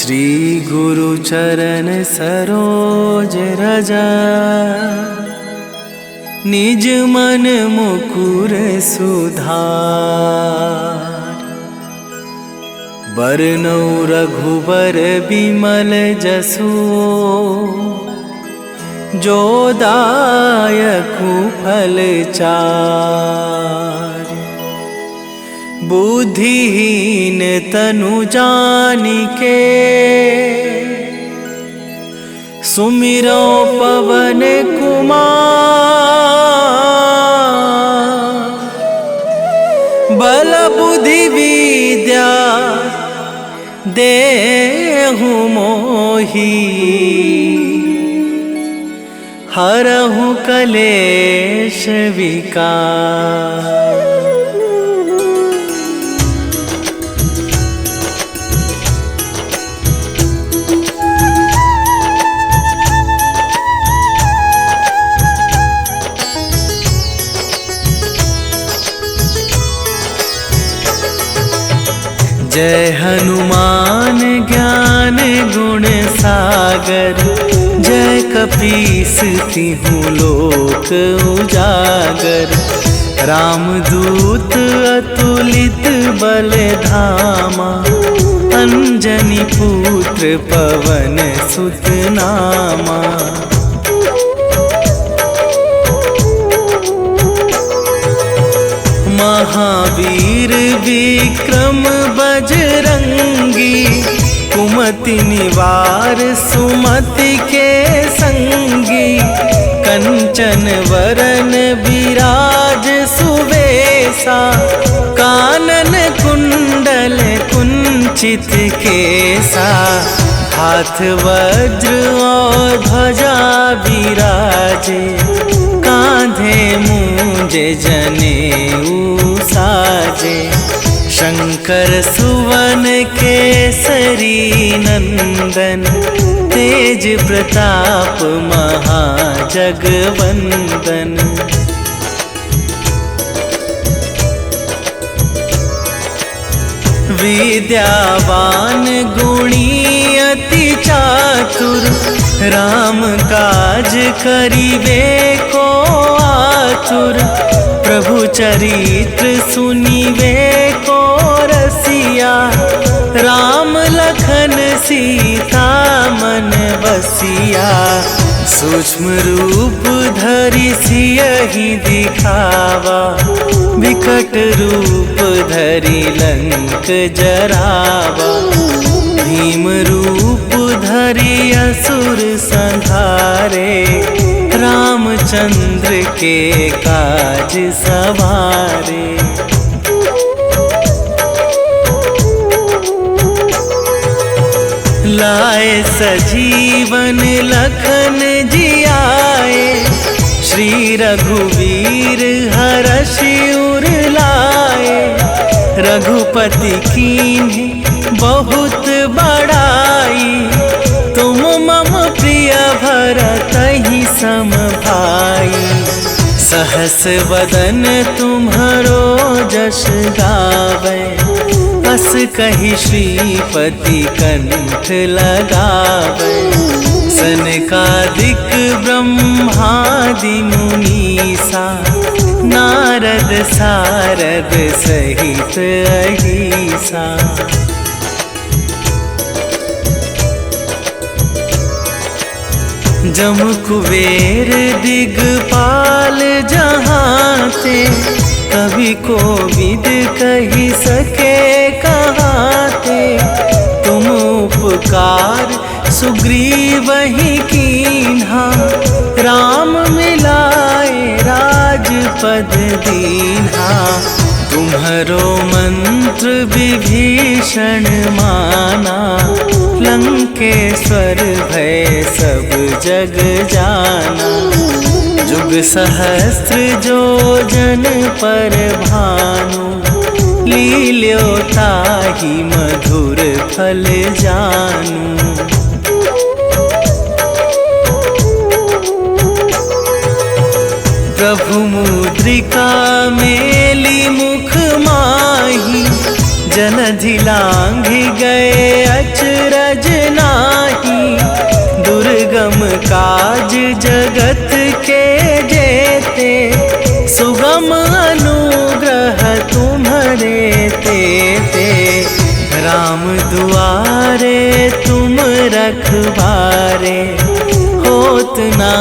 श्री गुरु चरण सरोज रजा, निज मन मुकुर सुधार। बरनौ रघुबर बिमल जसु, जो दायकु फल चार। बुद्धिहीन तनु जानिके, सुमिरो पवन कुमार। बल बुद्धि विद्या देहु मोहि, हरहु कलेश विकार। जय हनुमान ज्ञान गुण सागर, जय कपीस तिहु लोक उजागर। रामदूत अतुलित बल धामा, अंजनी पुत्र पवन सुत नामा। महावीर विक्रम बजरंगी, कुमति निवार सुमति के संगी। कंचन वरन विराज सुवेशा, कानन कुंडल कुंचित केसा। हाथ वज्र और ध्वजा विराजे, कांधे मूंज जनेऊ साजे। शंकर सुवन केसरी नंदन, तेज प्रताप महाजगवंदन। विद्यावान गुणी अति चातुर, राम काज करिबे को आतुर। प्रभु चरित्र सुनिबे को रसिया, राम लखन सीता मन बसिया। सूक्ष्म रूप धरि सियहि दिखावा, विकट रूप धरि लंक जरावा। भीम रूप धरि असुर संहारे, रामचंद्र के काज सवारे। लाए सजीवन लखन जियाए, श्री रघुवीर हरषि उर लाए। रघुपति कीन्ही बहुत बड़ाई, तुम मम प्रिय भरतहि सम भाई। सहस वदन तुम्हरो जस गावै, अस कहि श्रीपति कंठ लगावै। सनकादिक ब्रह्मादि मुनीसा, नारद सारद सहित अहिसा। जम कुबेर दिगपाल जहाते, कवि कोविद कहि सके कहाते। तुम उपकार सुग्रीवहि कीन्हा, राम मिलाए राजपद दीन्हा। तुम्हरो मंत्र विभीषण माना, लंकेश्वर भय सब जग जाना। जुग सहस्त्र जो जन पर भानु, लील्यो ताहि मधुर फल जानू। प्रभु मुद्रिका मेली मुख माही, जलधि लांघि गए अचरज नाही, दुर्गम काज जगत के जेते, सुगम अनुग्रह तुम्हारे तेते। राम दुआरे तुम रखवारे, होत ना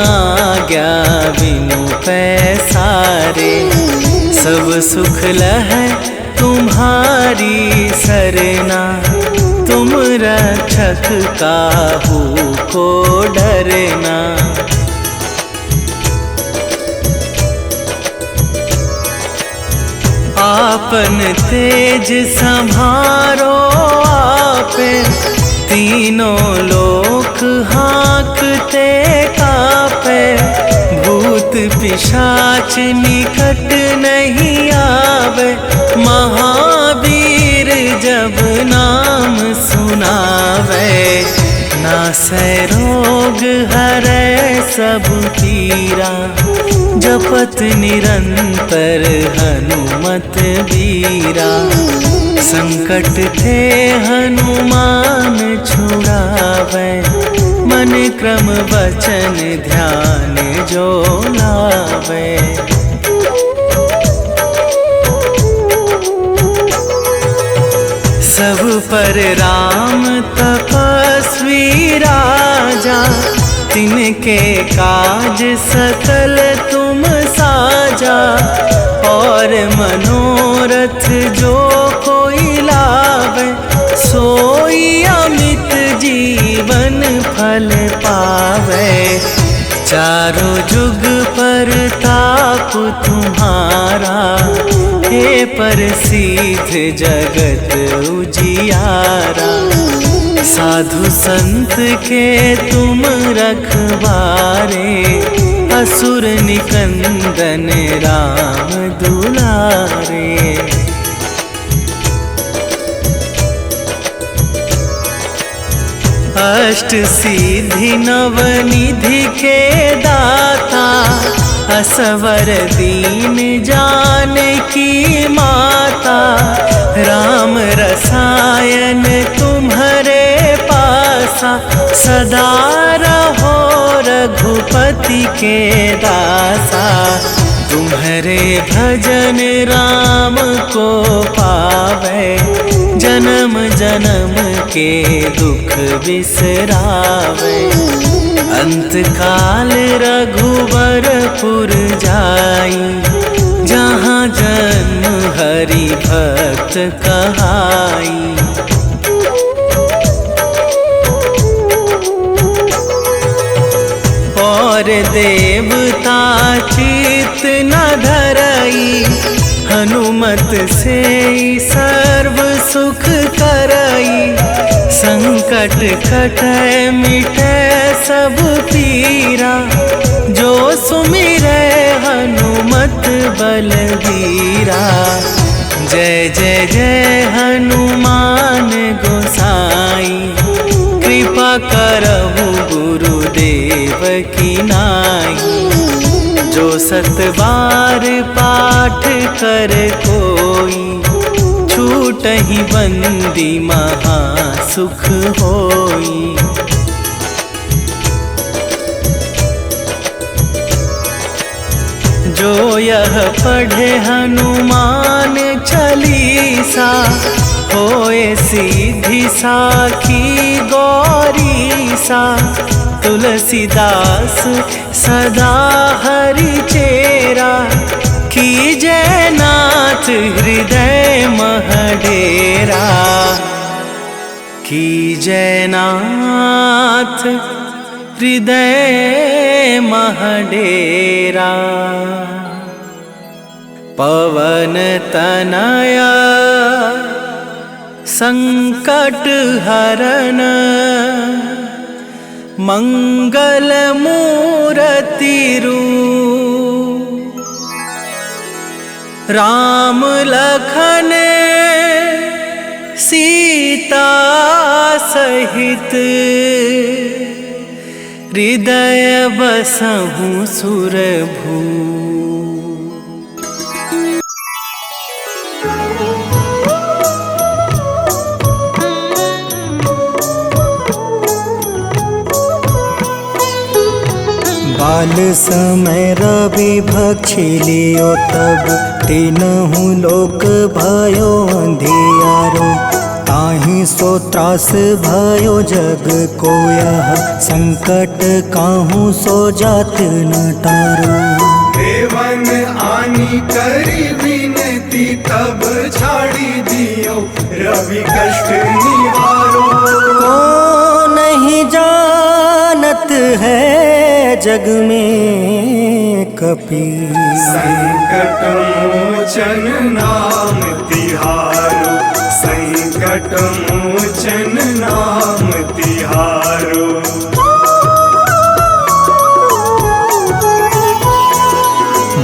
आज्ञा बिनु पैसारे। सब सुख लहै तुम्हारी सरना, तुम रक्षक काहू को डरना। आपन तेज संभारो आपे, तीनों लोक हाँकते कापे। भूत पिशाच निकट नहीं आवे, महावीर जब नाम सुनावे। नासै रोग हरै सब पीरा, जपत निरंतर हनुमत बीरा। संकट थे हनुमान छुड़ावे, मन क्रम वचन ध्यान जो लावे। सब पर राम तपस्वी राजा, तिनके काज सकल तुम साजा। और मनोरथ जो कोई लावे, सोई अमित जीवन फल पावे। चारों जुग पर ताप तुम्हारा, हे प्रसिद्ध जगत उजियारा। साधु संत के तुम रखवारे, असुर निकंदन राम दुलारे। अष्ट सिद्धि नवनिधि के दाता, असवर दीन जानकी माता। राम रसायन तुम्हारे पासा, सदा रहो रघुपति के दासा। तुम्हारे भजन राम को पावे, जन्म जन्म के दुख बिसरावे। अंत काल रघुवरपुर जाई, जहाँ जन्म हरि भक्त कहाई। और देवता चित न धरई, हनुमत से सर्व सुख करई। संकट कटै मिटै सब पीरा, जो सुमिरै हनुमत बलबीरा। जय जय जय हनुमान गोसाई, कृपा करहु गुरुदेव की नाई। जो सत बार पाठ कर कोई, छूटहि बंदी महा सुख होई। जो यह पढ़े हनुमान चालीसा, होए सीधी साखी गौरीसा। तुलसीदास सदा हरि चेरा, कीजय नाथ हृदय महडेरा। कीजय नाथ हृदय महडेरा। पवन तनया संकट हरन, मंगल मूर्ति रूप। राम लखन सीता सहित, हृदय बसहु सुरभू। काल समय रवि भक्षी लियो तब तीनहु लोक भयो अंधियारो। ताहि सो त्रास भयो जग को यह संकट काहू सो जात न टारो। देवन आनी करी विनती तब छाड़ी दियो रवि कष्ट निवारो। को नहीं जानत है जग में कपि संकट मोचन नाम तिहारो। संकट मोचन नाम तिहारो।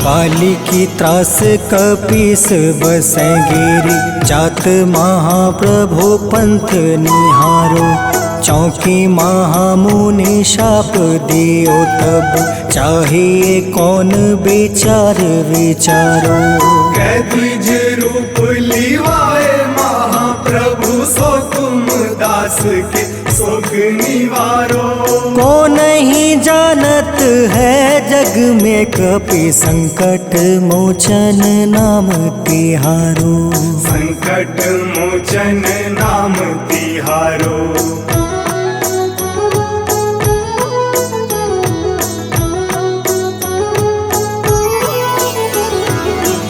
बाली की त्रास कपीस बसै गिरी जात महाप्रभु पंथ निहारो। चौकी महामुनि शाप दियो तब चाहिए कौन विचार विचारो। कैद्विज रूप लिवाए महाप्रभु सो तुम दास के शोक निवारो। को नहीं जानत है जग में कपि संकट मोचन नाम तिहारो। संकट मोचन नाम तिहारो।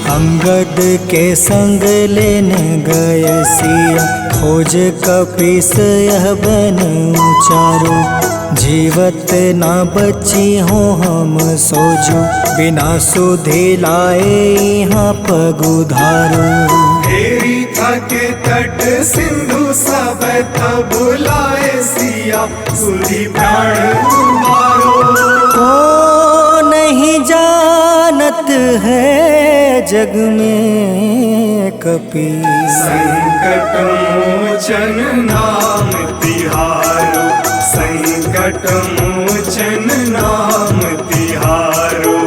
अंगद के संग लेने गए सिया खोज कपीस यह बन उचारो। जीवत ना बची हो हम सोजो बिना सुधि लाए यहाँ पग उधारो। हेरी थके तट सिंधु सब तब लाए सिया सुधि प्राण तुम्हारो। को नहीं जानत है जग में कपि संकट मोचन नाम तिहारो। संकट मोचन नाम तिहारो।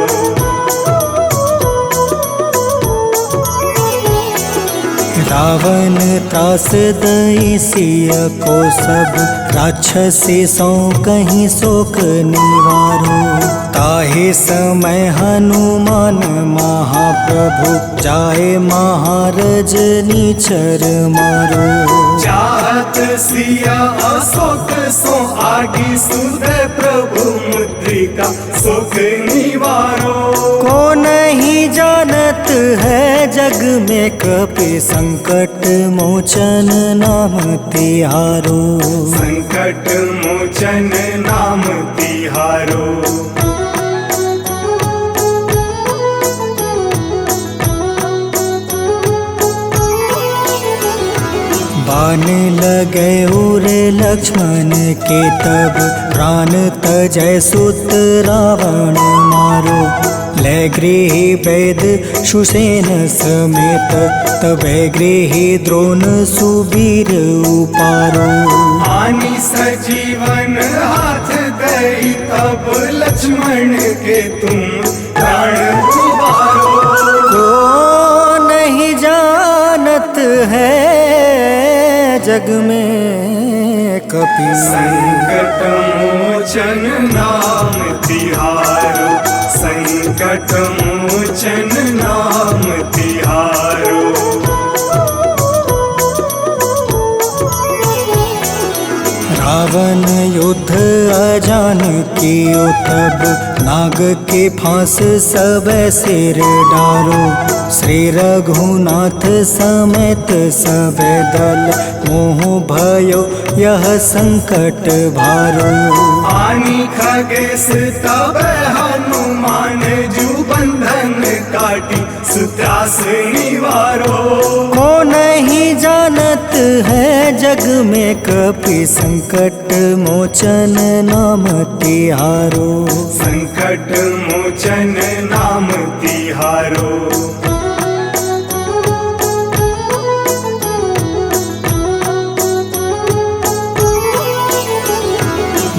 रावण त्रास दई सिया को सब राक्षसी सो कहीं शोक निवारो। ताहि समय हनुमान महाप्रभु जाए महारज नीचर मारो। चाहत सिया अशोक सो आगी सुधे प्रभु मुद्रिका शोक निवारो। को नहीं जानत है जग में कपि संकट मोचन नाम तिहारो। संकट मोचन नाम तिहारो। बाण लगे उरे लक्ष्मण के तब प्राण तजय सुत रावण मारो। ले गृही वेद सुसेन समेत तबे गृही द्रोण सुबीर उपारो। आनी सजीवन हाथ दई तब लक्ष्मण के तुम प्राण उबारो। को नहीं जानत है जग में कपि संकट मोचन नाम तिहारो। संकट मोचन नाम तिहारो। रावण युद्ध अजान कियो तब नाग के फांस सब सिर डारो। श्री रघुनाथ समेत सब दल मोह भयो यह संकट भारो। आनी खगेश तब हनुमान जू बंधन काटी सुत्रास निवारो। को नहीं जानत है जग में कपि संकट मोचन नाम तिहारो। संकट मोचन नाम तिहारो।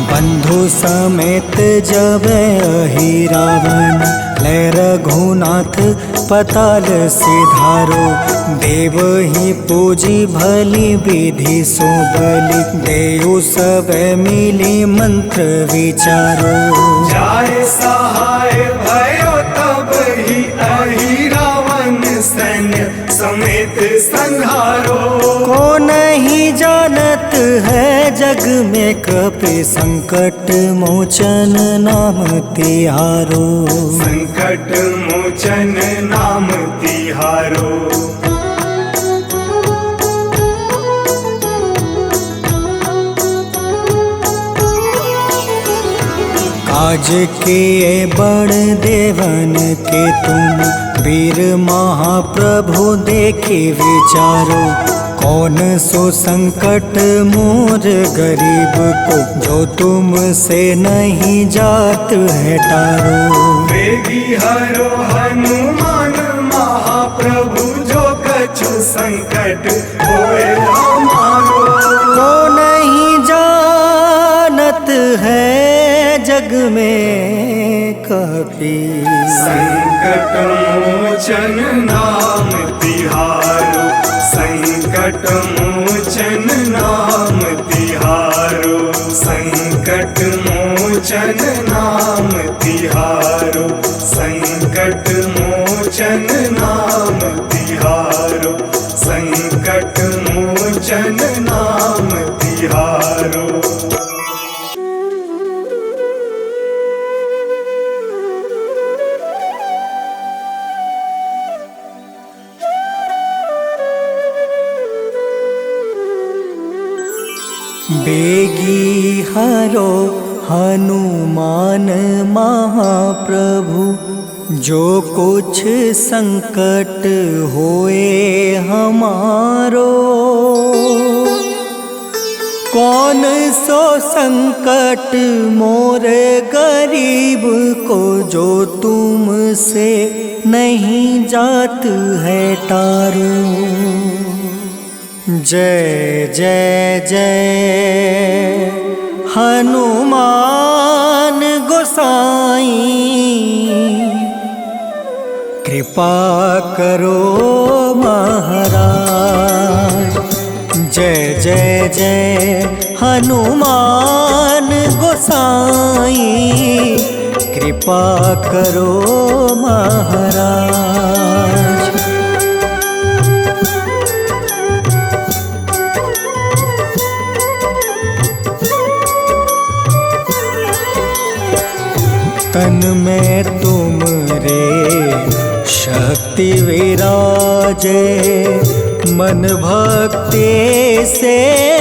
बंधु समेत जब अहि रावण ले रघुनाथ पताल सिधारो। देव ही पूजी भली विधि सो बलि, देव सब मिली मंत्र विचारो। जाय सहाय भयो तब ही अहि रावण सैन्य समेत संहारो। को नहीं जानत है जग में कपि संकट मोचन नाम तिहारो। संकट मोचन नाम तिहारो। काज किए बड़ देवन के तुम, वीर महाप्रभु देखे विचारो। कौन सो संकट मोर गरीब को, जो तुमसे नहीं जात है टारो। वेगी हरो हनुमान महाप्रभु, जो कछु संकट होए हमारो। को नहीं जानत है जग में कपि, संकट मोचन नाम तिहारो। संकट मोचन नाम तिहारो। संकट मोचन नाम तिहारो। संकट मोचन नाम तिहारो। संकट मोचन नाम तिहारो। बेगी हरो हनुमान महाप्रभु, जो कुछ संकट होए हमारो। कौन सो संकट मोर गरीब को, जो तुमसे नहीं जात है टारो। जय जय जय हनुमान गोसाई, कृपा करो महाराज। जय जय जय हनुमान गोसाई, कृपा करो महाराज। तन में तुम रे शक्ति विराजे, मन भक्ति से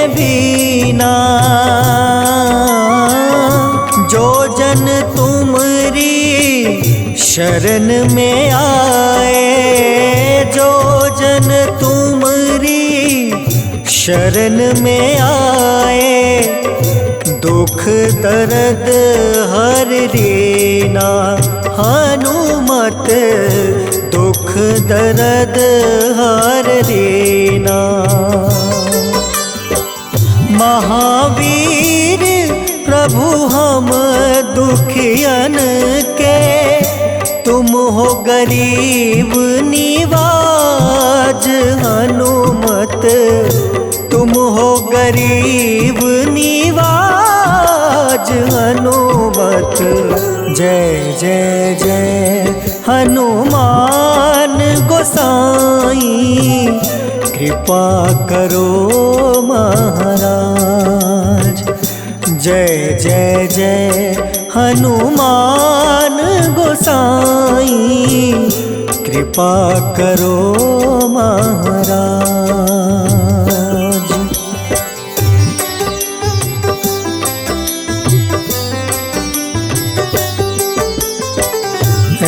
बीना। जो जन तुमरी शरण में आए, जो जन तुमरी शरण में आए, दुख दर्द हर रीना। हनुमत दुख दर्द हर रीना। महावीर प्रभु हम दुखियन के, तुम हो गरीब निवाज। हनुमत तुम हो गरीब निवाज। हनुमत जय जय जय हनुमान गोसाई, कृपा करो महाराज। जय जय जय हनुमान गोसाई, कृपा करो महाराज।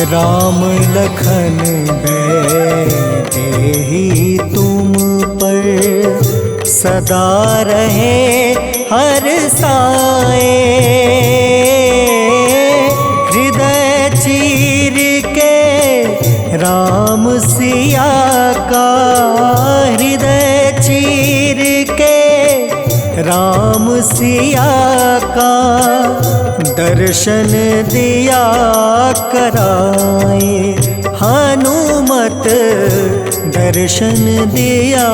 राम लखन देहि तुम पर, सदा रहे हर साए। हृदय चीर के राम सिया का, हृदय चीर के राम सिया का, दर्शन दिया कराए। हनुमत दर्शन दिया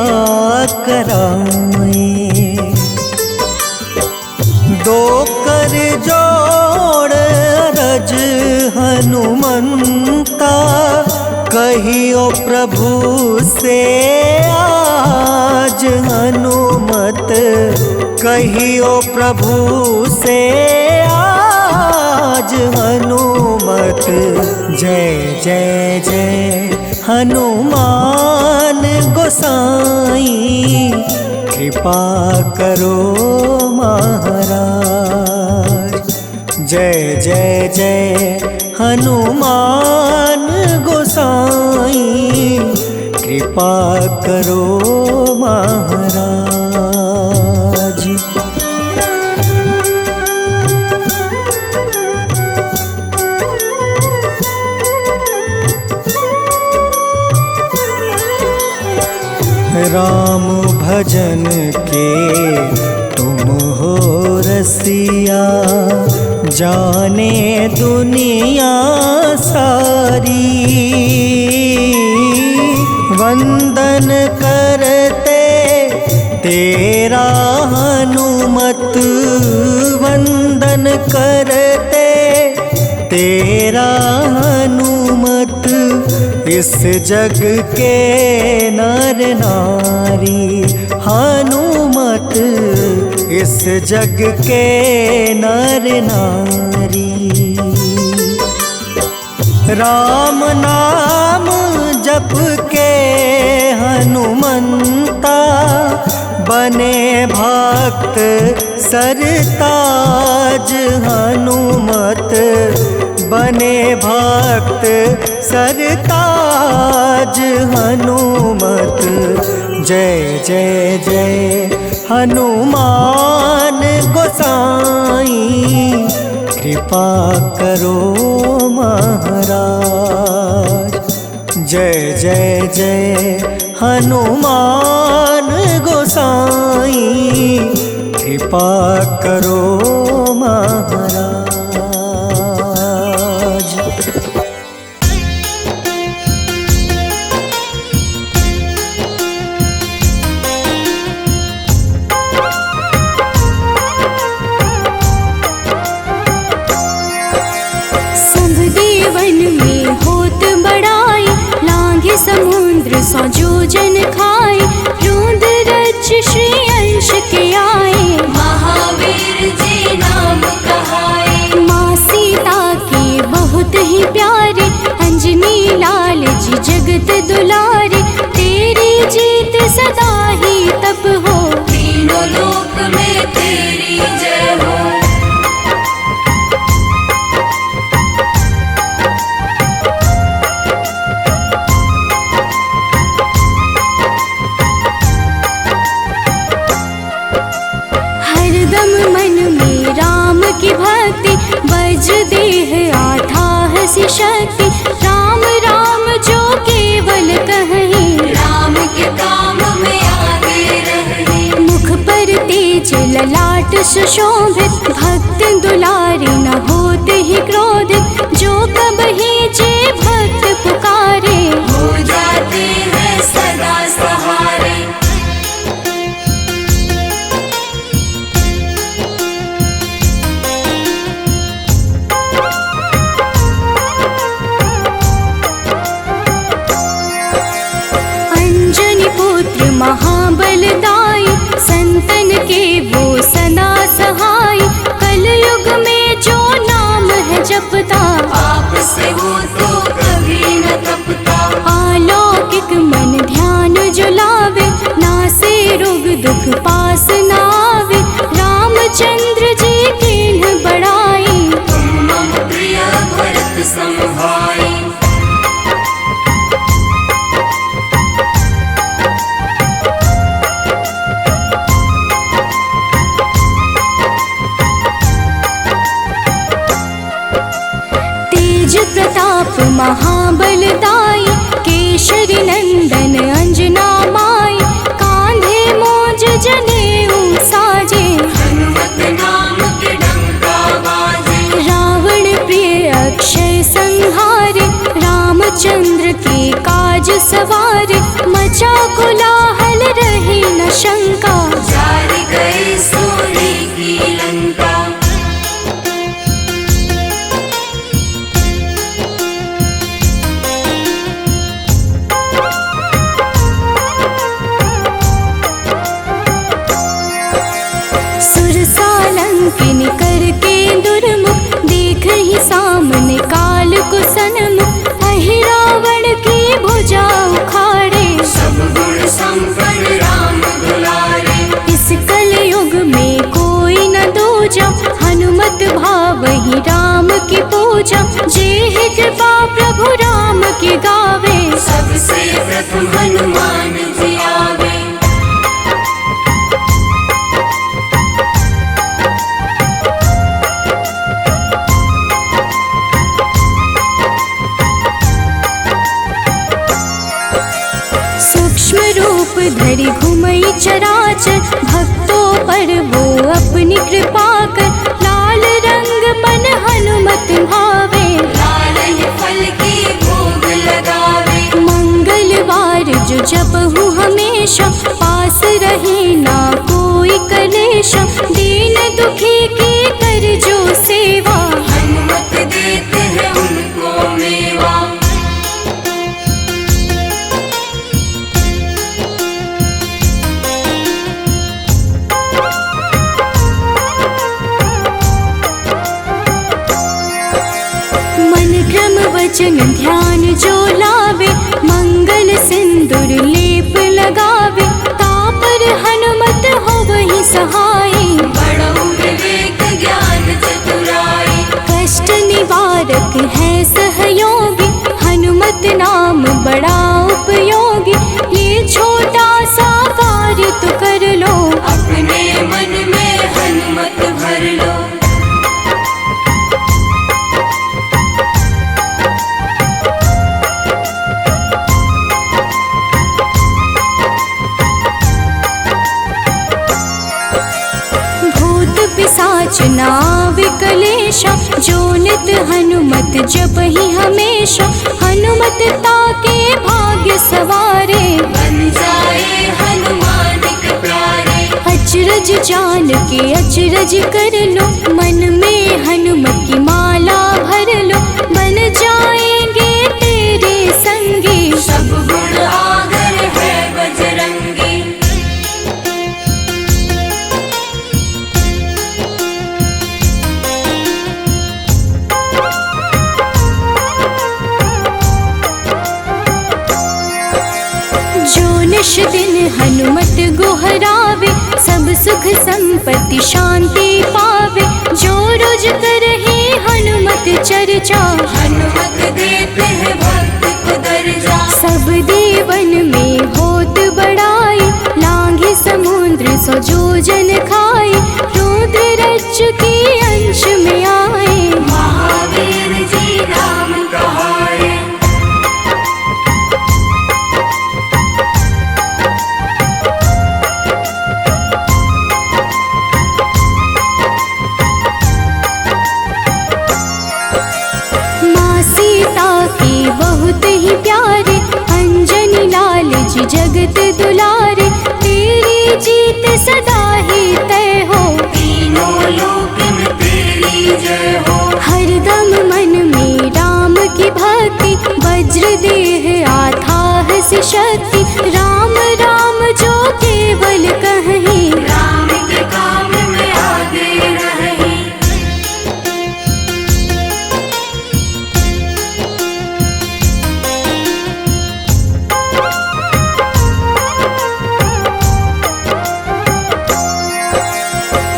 कराए। दो कर जोड़ अरज हनुमंता, कहियो प्रभु से आज हनुमत, कहियो प्रभु से आज हनुमत। जय जय जय हनुमान गोसाई, कृपा करो महाराज। जय जय जय हनुमान गोसाई, कृपा करो महाराज। राम भजन के तुम हो रसिया, जाने दुनिया सारी। वंदन करते तेरा हनुमत, वंदन करते तेरा हनुमत। इस जग के नर नारी हनुमत, इस जग के नर नारी। राम नाम जप के हनुमंता, बने भक्त सरताज हनुमत, बने भक्त सरताज हनुमत। जय जय जय हनुमान गोसाई, कृपा करो महाराज। जय जय जय हनुमान गोसाई, कृपा करो महाराज। समुद्र सौ जोजन खाए, रोंद रच श्री अंश के आए। महावीर जी नाम कहाए, माँ सीता के बहुत ही प्यारे, अंजनी लाल जी जगत दुलारे। तेरी जीत सदा ही तब हो, तीनों लोक में तेरी जय हो। की भक्ति वज्र देह आठाह सी शक्ति, राम राम जो केवल कहीं, राम के काम में आगे रहे। मुख पर तेज ललाट सुशोभित, भक्त दुलारे न होते ही क्रोधित। जो कबहि जे भक्त पुकारे, हो जाते हैं सदा सहारे। महाबलदाई, संतन के वो सदा सहाय। कलयुग में जो नाम है जपता, पाप से वो तो कभी न तपता। अलौकिक मन ध्यान जो लावे, नासे रोग दुख पास न आवे। रामचंद्र जी किन्ह बड़ाई, तुम मम प्रिय भरत सम भाई। प्रताप महाबलदाई, केशरी नंदन अंजना माई। कांधे मोज जने किन करके दुर्मुख, देख ही सामने काल को सन्मुख, अहि रावण की भुजा उखाड़े, सब गुण संपन्न राम दुलारे। इस कलयुग में कोई न दूजा, हनुमत भावहि राम की पूजा, जेहि कृपा प्रभु राम की गावे, सबसे प्रथम हनुमान जी आवे। सूक्ष्म रूप धरि घुमई चराचर, भक्तों पर वो अपनी कृपा कर, लाल रंग मन हनुमत भावे, लाल ही फल की भोग लगावे। मंगलवार जो जपहु हमेशा, पास रहे ना कोई कलेशा, दीन दुखी की कर जो सेवा, हनुमत देते हैं उनको मेवा। मन क्रम वचन ध्यान जो लावे, मंगल सिंदूर लेप लगावे, तापर हनुमत हो वही सहाय, बड़ऊ विवेक ज्ञान चतुराई। कष्ट निवारक है सहयोगी, हनुमत नाम बड़ा उपयोगी, ये छोटा सा कार्य तो कर लो, अपने मन में हनुमत भर लो। भूत पिशाच नाव कलेशा, जो नित हनुमत जपहि हमेशा, हनुमत ताके भाग्य सवारे, बन जाए हनुमान के प्यारे। अचरज जान के अचरज कर लो, मन में हनुमत की माला भर लो, बन जाएंगे तेरे संगी, सब गुण आगर है बजरंगी। जो निश दिन हनुमत गोहरावे, सब सुख संपत्ति शांति पावे, जो रोज करहे हनुमत चर्चा, हनुमत देते हैं भक्त को दर्जा। सब देवन में होत बड़ाई, लांघे समुद्र सो जो जन खाए, रुद्र रज के अंश में आए, महावीर जी राम कहाए। माँ सीता के बहुत ही प्यारे, अंजनी लाल जी जगत दुलारे, तेरी जीत सदा ही तय हो, तीनों लोक में तेरी जय हो। हरदम मन में राम की भक्ति, वज्र देह आथाह से शक्ति, राम राम जो केवल कहीं, राम के काम में आगे रहे।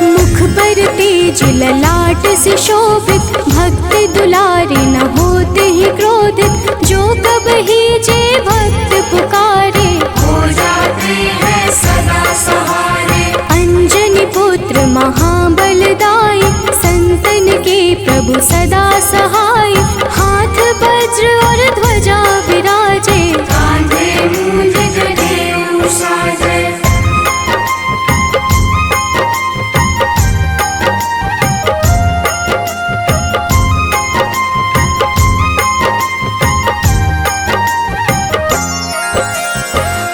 मुख पर तेज ललाट से शोभित, भक्त दुलारे न होते ही क्रोधित, जो कब ही जे भक्त पुकारे, हो जाते हैं सदा सहारे। अंजनी पुत्र महाबलदाई, संतन के प्रभु सदा सहाय, हाथ वज्र और ध्वजा विराजे, कांधे मूंज जनेऊ साजे।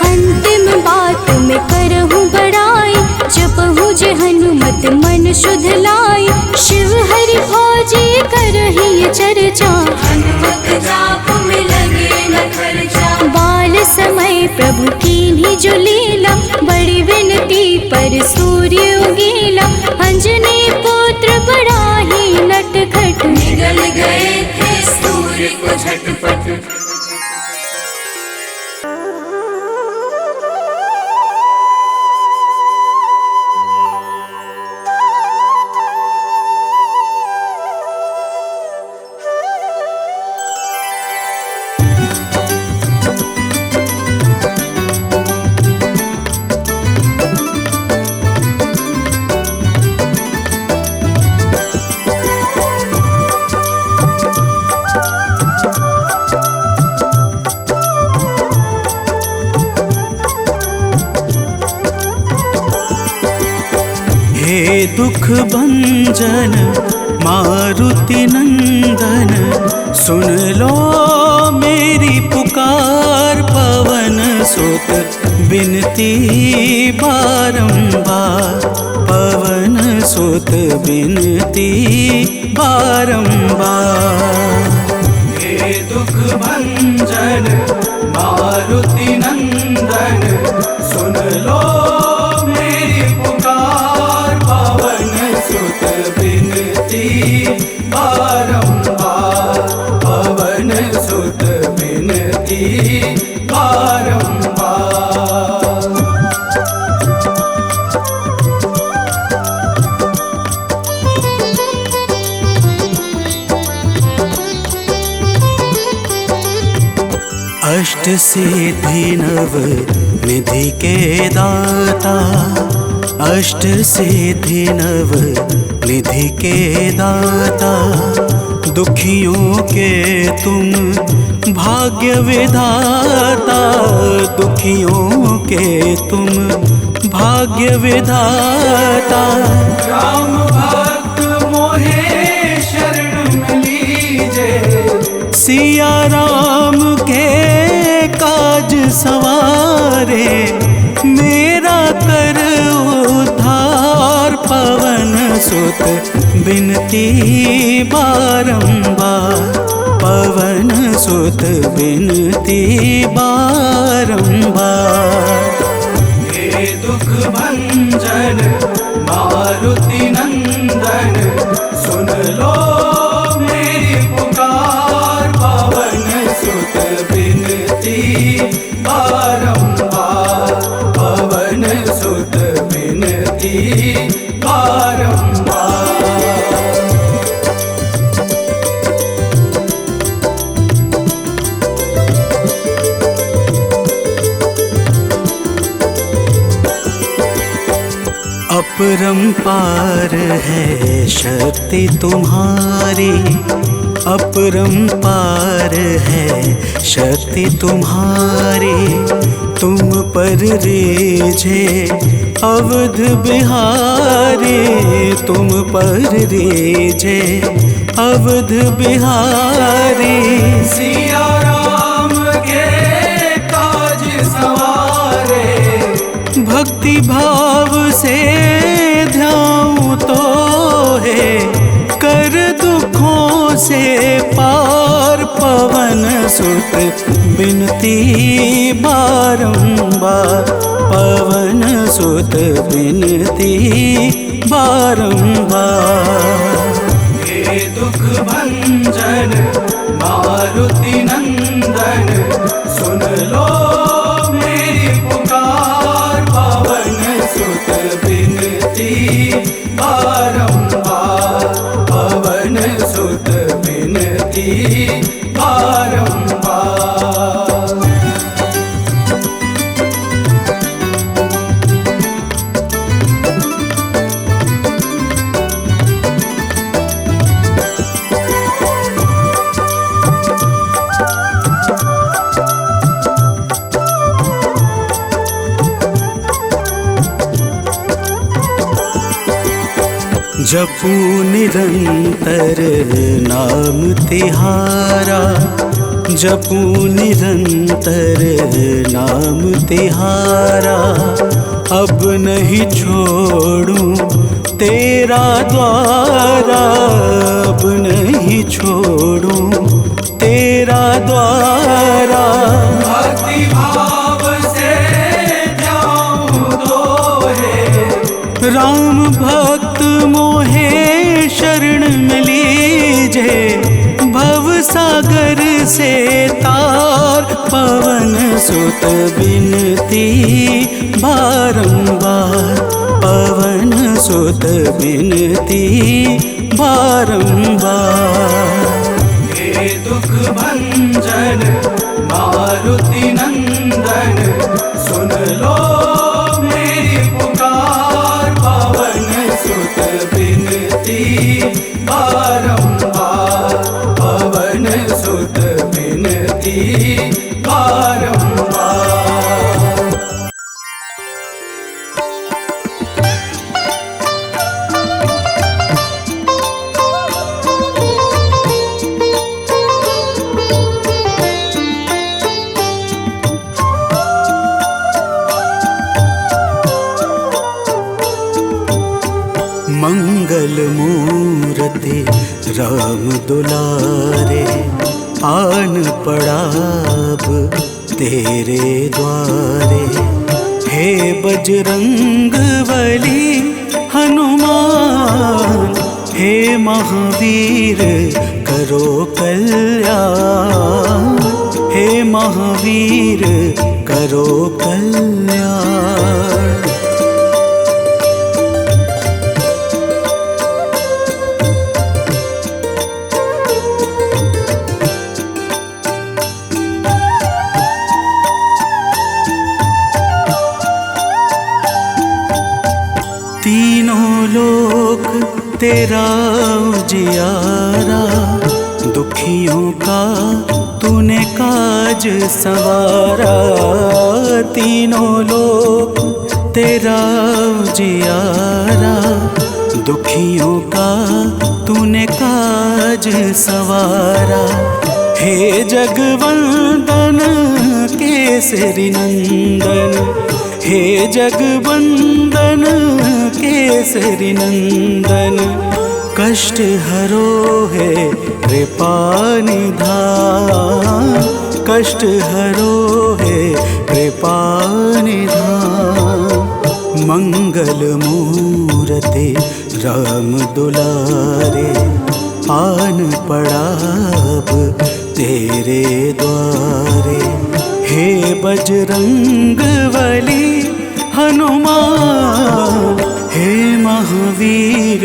अंतिम बात में करहूँ बड़ाई, जपहु जे हनुमत मन शुद्ध लाई, शिव हरि फौजी करहि ये चर्चा, हनुमत जाप में लगे न खर्चा। बाल समय प्रभु कीन्ही जो लीला, बड़ी विनती पर सूर्य उगीला, अंजनी पुत्र बड़ा ही नटखट, निगल गए थे सूर्य को झटपट। हे दुख भंजन मारुति नंदन, सुन लो मेरी पुकार। पवन सुत बिनती बारंबार, पवन सुत बिनती बारंबार। हे दुख भंजन मारुति नंदन, सुन लो मेरी पुकार। पवन सुत बिनती बारंबार, पवन सुत बिनती बारंबार। अष्ट सिद्धि नव निधि के दाता, अष्ट सिद्धि नव निधि के दाता। दुखियों के तुम भाग्य विधाता, दुखियों के तुम भाग्य विधाता। राम भक्त मोहे शरण लीजे, सिया राम के काज सवारे। मेरा कर उद्धार, पवन सुत बिनती बारंबार, पवन सुत बिनती बारंबार। हे दुख भंजन मारुति नंदन, सुन लो मेरी पुकार। पवन सुत बिनती बारंबार, पवन सुत बिनती बारंबार। अपरंपार है शक्ति तुम्हारी, अपरंपार है शक्ति तुम्हारी। तुम पर रीझे अवध बिहारी, तुम पर रीझे अवध बिहारी। सिया राम के काज सवारे, भक्ति भाव से ध्याऊं तो है कर दुखों से पार। पवन सुत बिनती बारंबार, पवन सुत बिनती बारंबार। हे दुख भंजन मारुति नंदन, सुन लो मेरी पुकार। पवन सुत बिनती बारंबार, पवन सुत बिनती बारंबार। जपू निरंतर नाम तिहारा, जपू निरंतर नाम तिहारा। अब नहीं छोड़ूं तेरा द्वारा, अब नहीं छोड़ूं तेरा द्वारा। भक्ति भाव से ध्याऊं तो है राम भक्त मोहे से तार पवन सुत बिनती बारंबार, पवन सुत बिनती बारंबार। हे दुख भंजन मारुति नंदन, सुन लो मेरी पुकार, पवन सुत बिनती बारंबार, पवन सुत बिनती बारंबार। मंगल मूर्ति राम दुलारे, आन पड़ा अब तेरे द्वारे। हे बजरंग बली हनुमान, हे महावीर करो कल्याण, हे महावीर करो कल्याण। तीनों लोक तेरा उजियारा, दुखियों का तूने काज संवारा। तीनों लोक तेरा उजियारा, दुखियों का तूने काज संवारा। हे जगवंदन केसरी नंदन, हे जगवंदन केसरी नंदन, कष्ट हरो है कृपा निधान, कष्ट हरो है कृपा निधान। मंगल मूर्ति राम दुलारे, आन पड़ा अब तेरे द्वारे। हे बजरंग बली हनुमान, हे महावीर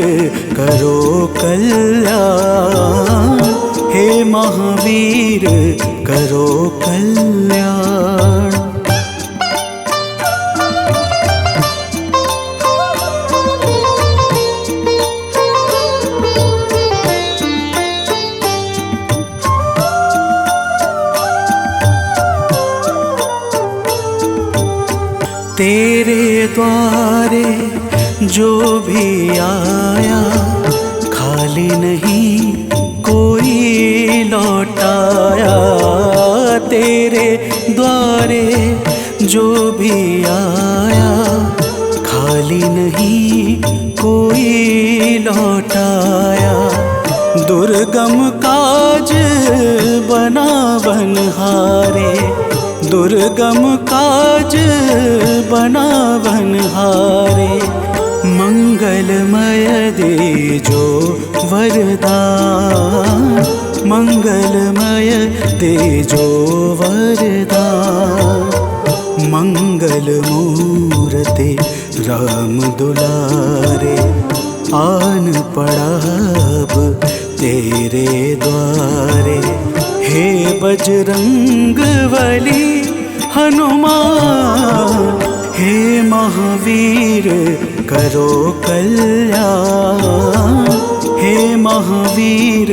करो कल्याण, हे महावीर करो कल्याण। तेरे द्वारे जो भी आया, खाली नहीं कोई लौटाया। तेरे द्वारे जो भी आया, खाली नहीं कोई लौटाया। दुर्गम काज बना बनहारे, दुर्गम काज बना बनहारे। मंगलमय दे जो वरदान, मंगलमय दे जो वरदान। मंगल मूर्ति राम दुलारे, आन पड़ा अब तेरे द्वारे। हे बजरंग बली हनुमान, हे महावीर करो कल्याण, हे महावीर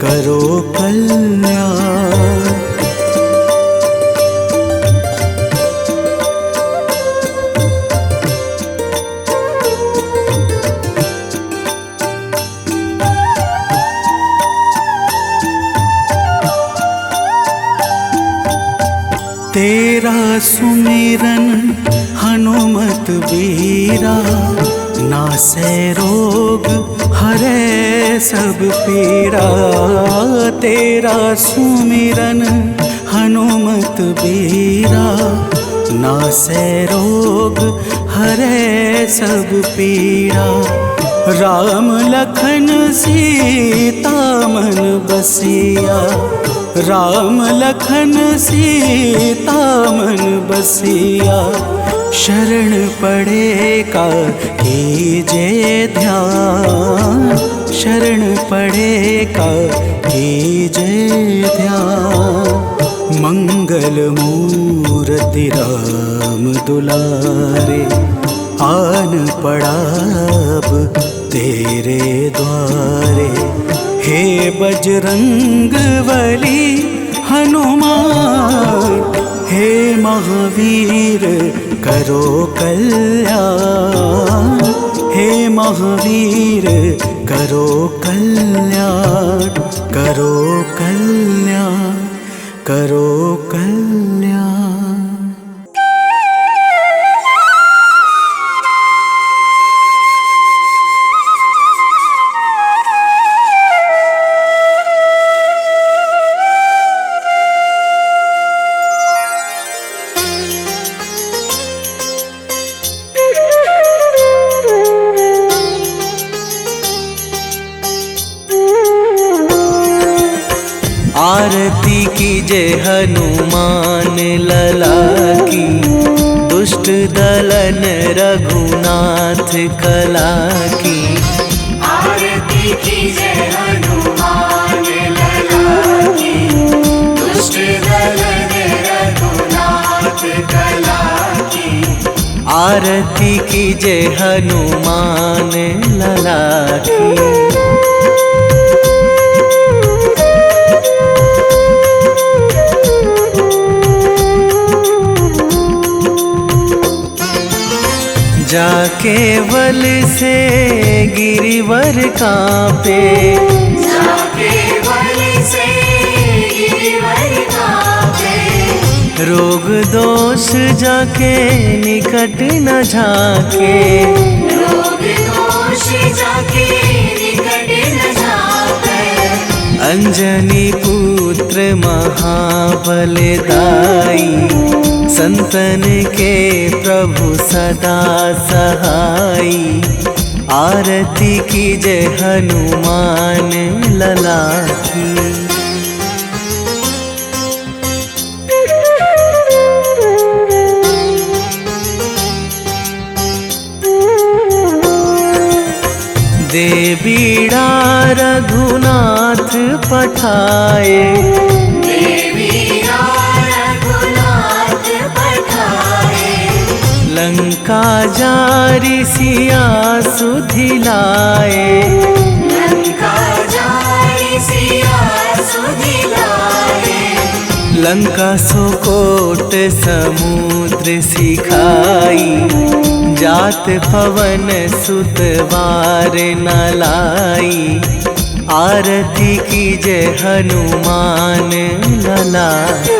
करो कल्याण। तेरा सुमिरन हनुमत बीरा, नासै रोग हरै सब पीड़ा। तेरा सुमिरन हनुमत बीरा, नासै रोग हरै सब पीड़ा। राम लखन सीता मन बसिया, राम लखन सीता मन बसिया, शरण पड़े का कीजे ध्यान, शरण पड़े का कीजे ध्यान। मंगल मूर्ति राम दुलारे, आन पड़ा अब तेरे द्वारे। हे बजरंग बली हनुमान, हे महावीर करो कल्याण, हे महावीर करो कल्याण, करो कल्याण, करो कल्याण। आरती कीजे हनुमान लला की, दुष्ट दलन रघुनाथ कला की। आरती कीजे हनुमान लला की, दुष्ट दलन रघुनाथ कला की। आरती कीजे हनुमान लला की। जाके बल से गिरिवर कांपे, जाके बल से गिरिवर कांपे। रोग दोष जाके निकट न झाके, रोग दोष जाके निकट न झाके। अंजनी पुत्र महाबल दाई, संतन के प्रभु सदा सहाई। आरती कीजे हनुमान लला की। दे बीड़ा रघुनाथ पठाए, लंका जारी सिया सुधिलाए, लंका जारी सिया सुधिलाए। लंका सुकोट समुद्र सिखाई, जात पवन सुत वार न लाई। आरती कीजे हनुमान लला की।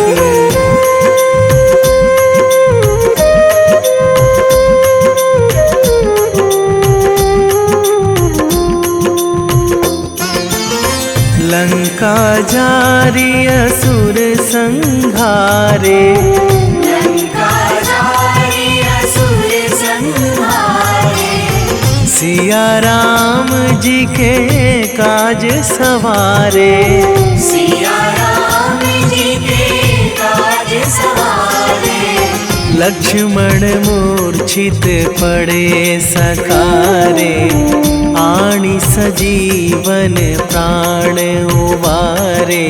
लंका जारी असुर संहारे, लंका जारी असुर संहारे। सिया राम जी के काज सवारे, सिया राम जी के काज सवारे। लक्ष्मण मूर्छित पड़े सकारे, आणी सजीवन प्राण उवारे।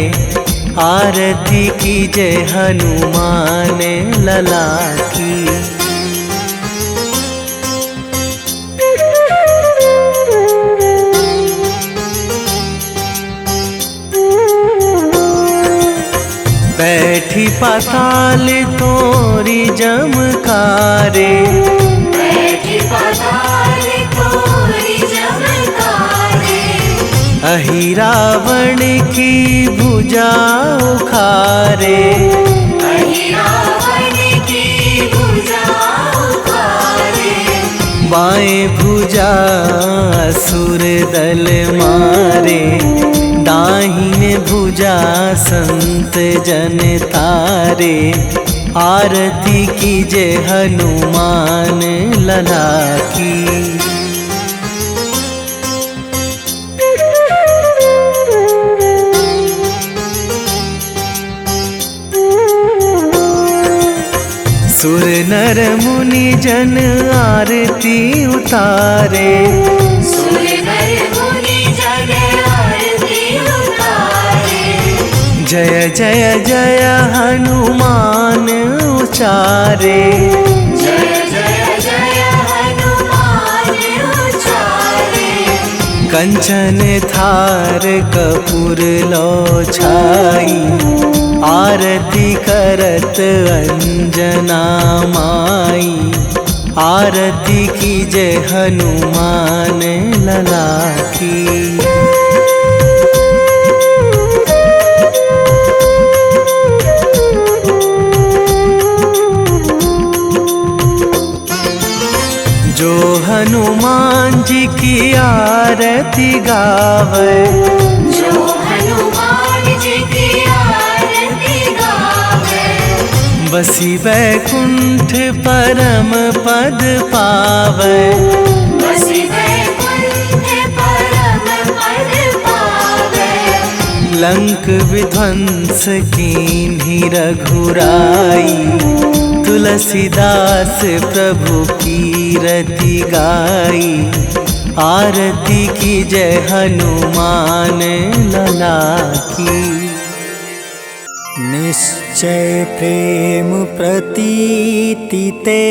आरती कीजे हनुमान लला की। बैठी पाताल तोरी जमकारे, बैठी पाताल तोरी जमकारे। अहि रावण की भुजा उखारे, अहि रावण की भुजा उखारे। बाएं भुजा असुर दल मारे, दाहिने भुजा संत जन तारे। आरती कीजे हनुमान लला की। नर मुनि जन आरती उतारे। सुर नर मुनि जन आरती उतारे। जय जय जय हनुमान उचारे। जय जय जय हनुमान उचारे। कंचन थार कपूर लो छाई, आरती करत अंजना माई। आरती की जय हनुमान लला की। जो हनुमान जी की आरती गावे। जो हनुमान जी की आरती गावे। बसी वैकुंठ परम पद पावे। बसी वैकुंठ परम पद पावे। लंक विध्वंस कीन्ही रघुराई। तुलसीदास प्रभु कीरति गाई। आरती की जय हनुमान लला की। निश्चय प्रेम प्रतीति ते,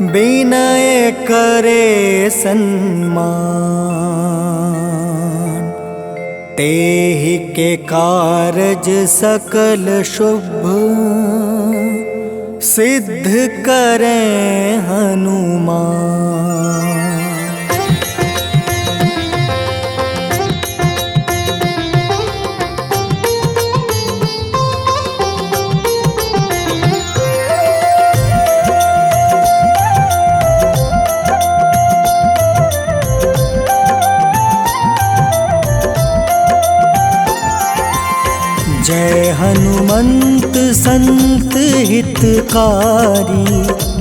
विनय करे सन्मान। तेहि के कारज सकल शुभ, सिद्ध करें हनुमान। जय हनुमंत संत हितकारी।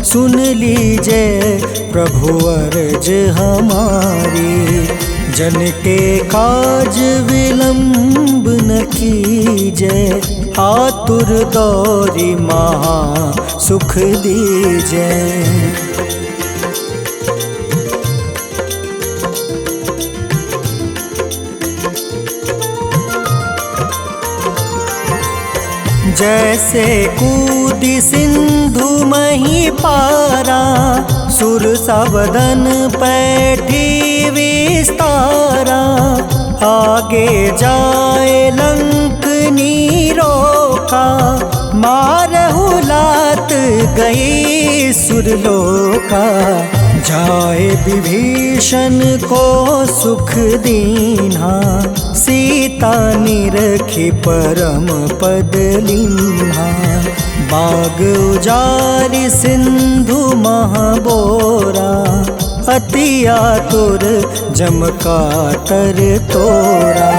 सुन लीजय प्रभु अर्ज हमारी। जन के काज विलंब न कीजय। आतुर दौरी महा सुख दीजय। जैसे कूदी सिंधु मही पारा। सुर सबदन पैठी विस्तारा। आगे जाए लंक नीरोका। मारहु लात गई सुरलोका। जाए विभीषण को सुख दीन्हा। सीता निरखी परम पद लीन्हा। बाग उजारि सिंधु महाबोरा। अति आतुर जम कातर तोरा।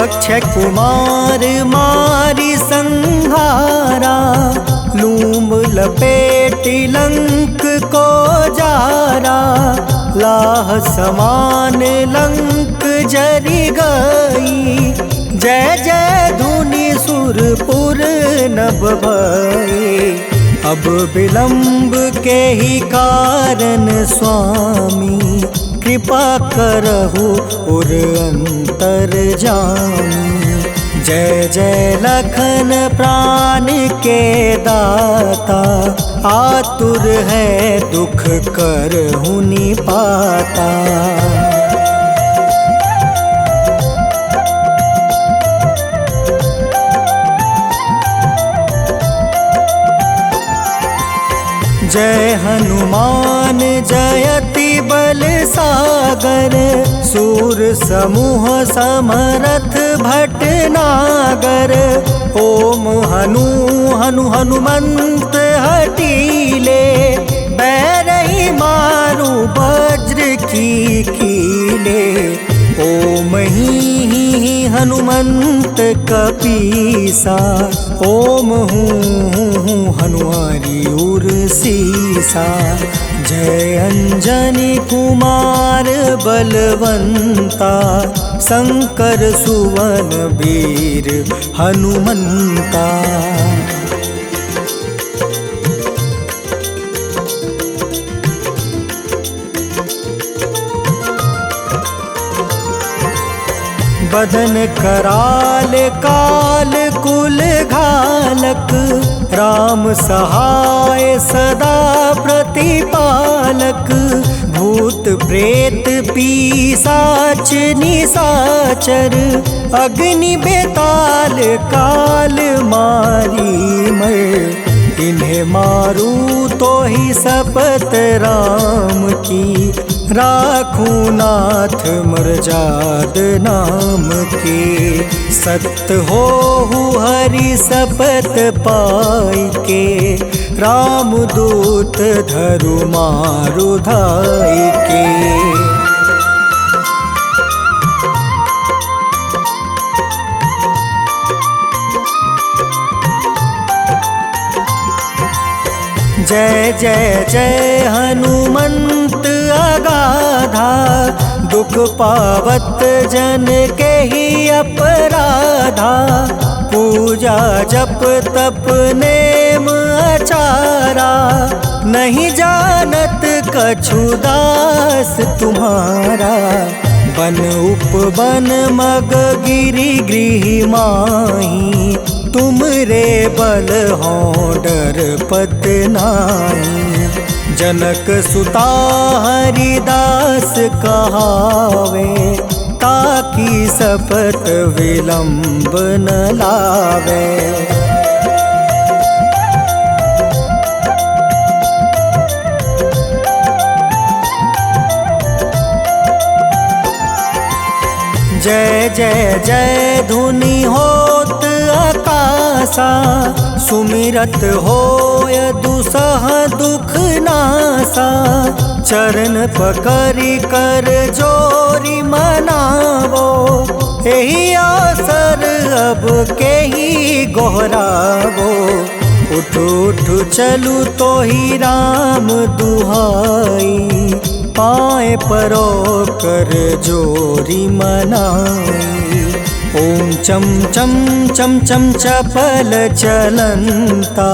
अक्षय कुमार मारी संहारा। लूम लपेटी लंक को जारा। लाह समान लंक जरी गई। जय जय धुनि सुरपुर नभ भई। अब विलंब के ही कारण स्वामी। कृपा करहु उर अंतर जामी। जय जय लखन प्राण के दाता। आतुर है दुख करहु निपाता। जय हनुमान जयति बल सागर। सूर समूह समरथ भटनागर। ओम हनु हनु हनुमंत हटीले। बैरही मारू वज्र की कीले। ओम ही हनुमंत कपीसा। ओम हूँ हनुमारी उर सीसा। जय अंजनी कुमार बलवंता, शंकर सुवन वीर हनुमंता। बदन कराल काल कुल घालक, राम सहाय सदा प्रतिपालक। भूत प्रेत पिशाच निशाचर, अग्नि बेताल काल मारी मर। इन्हें मारू तो ही शपथ राम की, राखूं नाथ मर्जाद नाम के। सत्य हो हरि शपथ पाई के, राम दूत धरु मारु धाई के। जय जय जय हनुमंत अगाधा, दुख पावत जन के ही अपराधा। पूजा जप तप नेम आचारा, नहीं जानत कछु दास तुम्हारा। बन उपवन मग गिरि गृह माही, तुम रे बल हो डर पत नाई। जनक सुता हरिदास कहावे, ताकि शपथ विलंब न लावे। जय जय जय धुनि होत आकाशा, सुमिरत होय दुसह दुख नासा। चरण पकड़ि कर जोरी मनावो, एही अवसर अब के ही गोहरावो। उठ उठ चलू तो ही राम दुहाई, पाए परो कर जोरी मनाई। ओम चम चम चम चम चपल चलंता,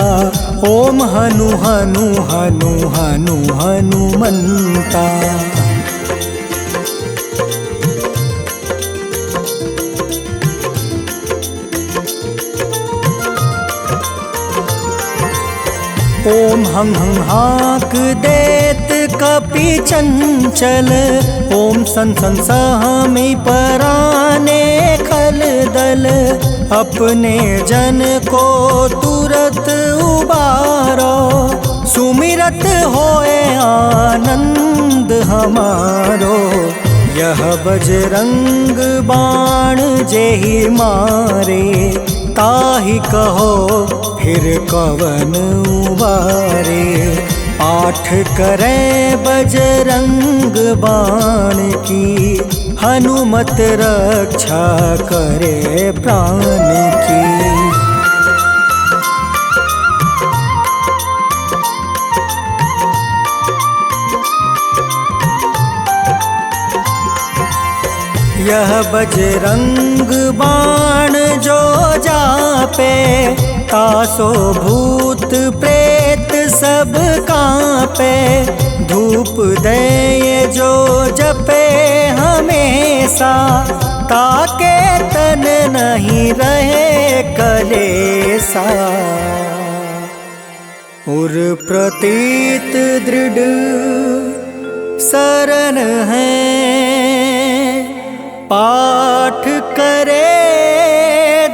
ओम हनु हनु हनु हनु हनुमंता। ओम हं हं हाक देत कपि चंचल, ओम सन सन सहमी पराने खल दल। अपने जन को तुरत उबारो, सुमिरत होए आनंद हमारो। यह बजरंग बाण जेहि मारे, ताहि कहो फिर कवन उबारे। पाठ करें बजरंग बाण की, हनुमत रक्षा करे प्राण की। यह बजरंग बाण जो जापे, तासो भूत प्रेत सब कांपे। धूप दे जो जपे हमेशा, ताके तन नहीं रहे कलेसा। उर प्रतीत दृढ़ शरण है, पाठ करे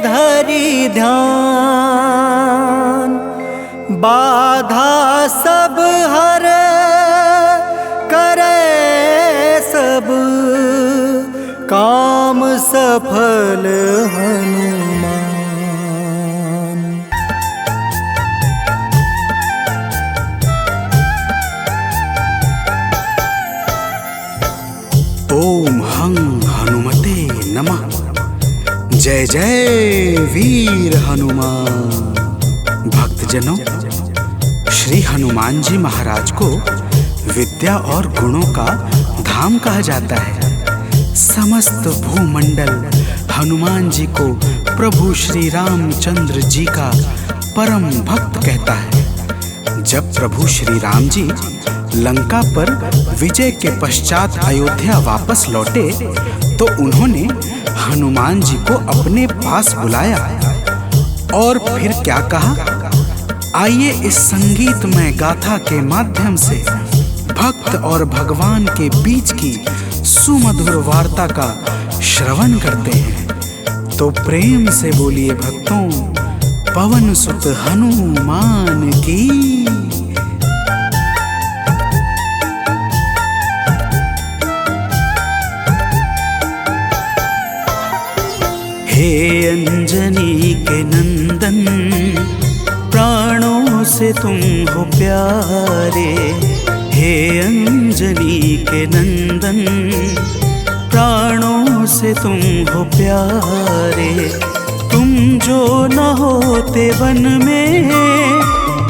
धरि ध्यान। बाधा सब हर करे सब, काम सफल हनुमान। ओम हं हनुमते नमः। जय जय वीर हनुमान। भक्तजनों, श्री हनुमान जी महाराज को विद्या और गुणों का धाम कहा जाता है। समस्त भूमंडल हनुमान जी को प्रभु श्री रामचंद्र जी का परम भक्त कहता है। जब प्रभु श्री राम जी लंका पर विजय के पश्चात अयोध्या वापस लौटे तो उन्होंने हनुमान जी को अपने पास बुलाया और फिर क्या कहा, आइए इस संगीतमय गाथा के माध्यम से भक्त और भगवान के बीच की सुमधुर वार्ता का श्रवण करते हैं। तो प्रेम से बोलिए भक्तों, पवन सुत हनुमान की। हे अंजनी के नंदन, प्राणों से तुम हो प्यारे। हे अंजनी के नंदन, प्राणों से तुम हो प्यारे। तुम जो न होते वन में,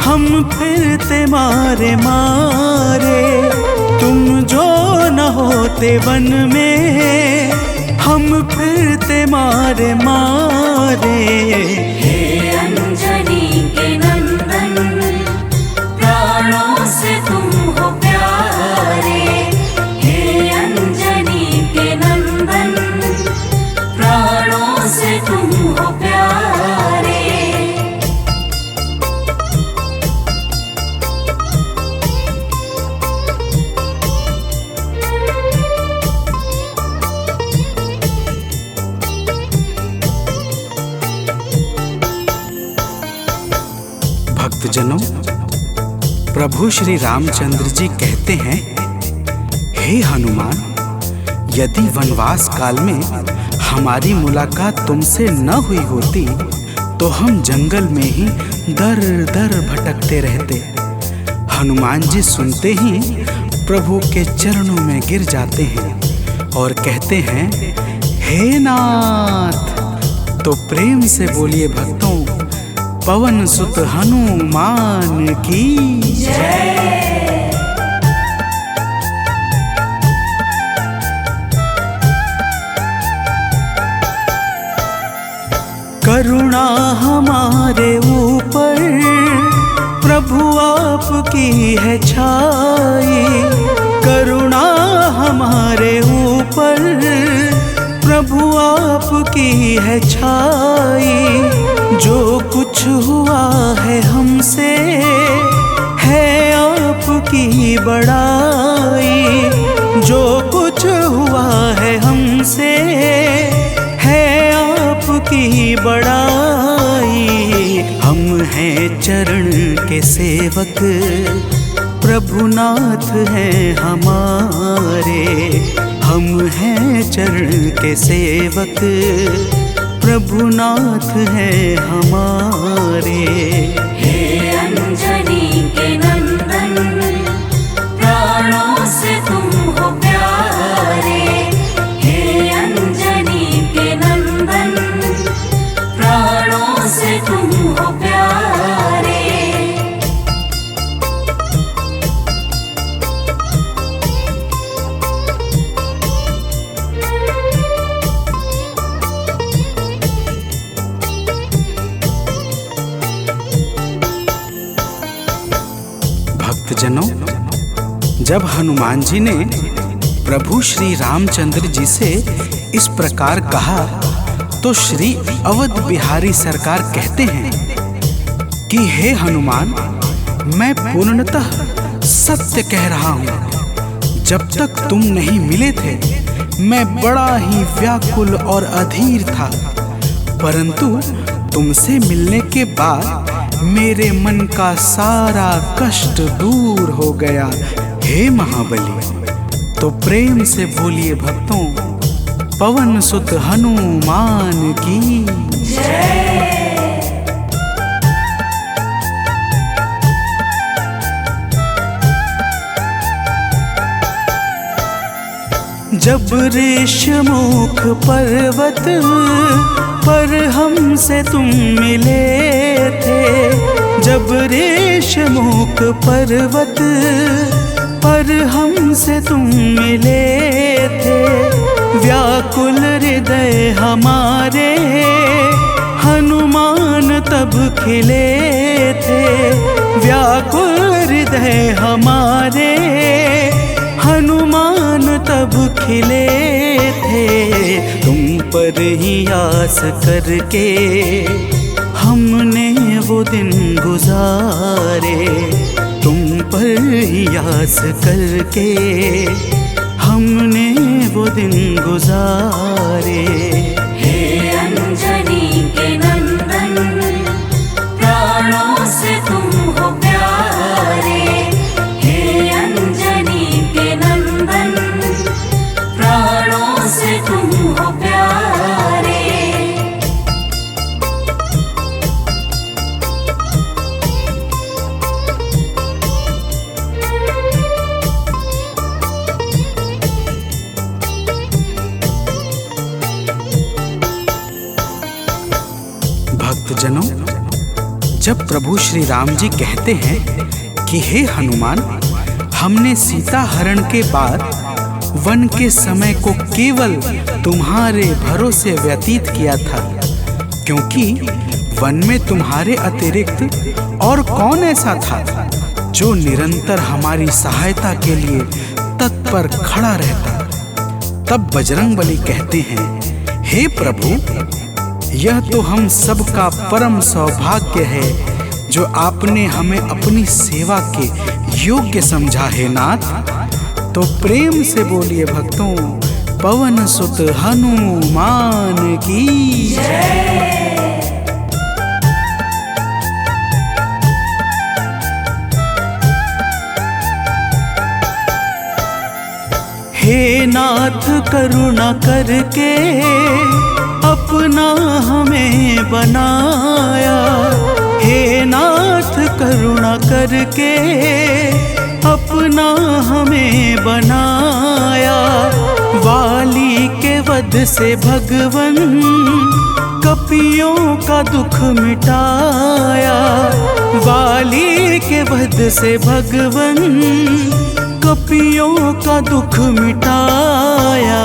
हम फिरते मारे मारे। तुम जो न होते वन में, हम फिरते मारे मारे। हे अंजनी के नंदन, प्राणों से तुम हो प्यारे। हे अंजनी के नंदन, प्राणों से तुम हो प्यारे। भक्तजनों, प्रभु श्री रामचंद्र जी कहते हैं, हे हनुमान, यदि वनवास काल में हमारी मुलाकात तुमसे न हुई होती तो हम जंगल में ही दर दर भटकते रहते। हनुमान जी सुनते ही प्रभु के चरणों में गिर जाते हैं और कहते हैं, हे नाथ। तो प्रेम से बोलिए भक्तों, पवन सुत हनुमान की जय। करुणा हमारे ऊपर प्रभु आपकी है छाई। करुणा हमारे ऊपर प्रभु आपकी है छाई। जो कुछ हुआ है हमसे है आपकी बड़ाई। जो कुछ हुआ है हमसे है आपकी बड़ाई। हम हैं चरण के सेवक, प्रभुनाथ हैं हमारे। हम हैं चरण के सेवक, प्रभुनाथ हैं हमारे। हे अंजनी के नंदन, प्राणों से तुम हो प्यारे। हे अंजनी के नंदन, प्राणों से तुम हो प्यारे। भक्तजनों, जब हनुमान जी ने प्रभु श्री रामचंद्र जी से इस प्रकार कहा तो श्री अवध बिहारी सरकार कहते हैं कि हे हनुमान, मैं पूर्णतः सत्य कह रहा हूँ। जब तक तुम नहीं मिले थे मैं बड़ा ही व्याकुल और अधीर था, परंतु तुमसे मिलने के बाद मेरे मन का सारा कष्ट दूर हो गया, हे महाबली। तो प्रेम से बोलिए भक्तों, पवन सुत हनुमान की जय। जब ऋषमुख पर्वत पर हमसे तुम मिले थे। जब ऋषमुख पर्वत पर हमसे तुम मिले थे, व्याकुल हृदय हमारे हनुमान तब खिले थे। व्याकुल हृदय हमारे हनुमान तब खिले थे। तुम पर ही आस करके हमने वो दिन गुजारे, तुम पर ही आस करके हमने वो दिन गुजारे। हे अंजनी के नंदन, प्राणों से तुम हो प्यारे। हे अंजनी के नंदन, प्राणों से तुम हो प्यारे। भक्तजनों, जब प्रभु श्री राम जी कहते हैं कि हे हनुमान, हमने सीता हरण के बाद वन के समय को केवल तुम्हारे भरोसे व्यतीत किया था, क्योंकि वन में तुम्हारे अतिरिक्त और कौन ऐसा था जो निरंतर हमारी सहायता के लिए तत्पर खड़ा रहता। तब बजरंगबली कहते हैं, हे प्रभु, यह तो हम सबका परम सौभाग्य है जो आपने हमें अपनी सेवा के योग्य समझा है नाथ। तो प्रेम से बोलिए भक्तों, पवन सुत हनुमान की जय। हे नाथ करुणा करके अपना हमें बनाया। हे नाथ करुणा करके अपना हमें बनाया। वाली के वध से भगवन कपियों का दुख मिटाया। वाली के वध से भगवन कपियों का दुख मिटाया।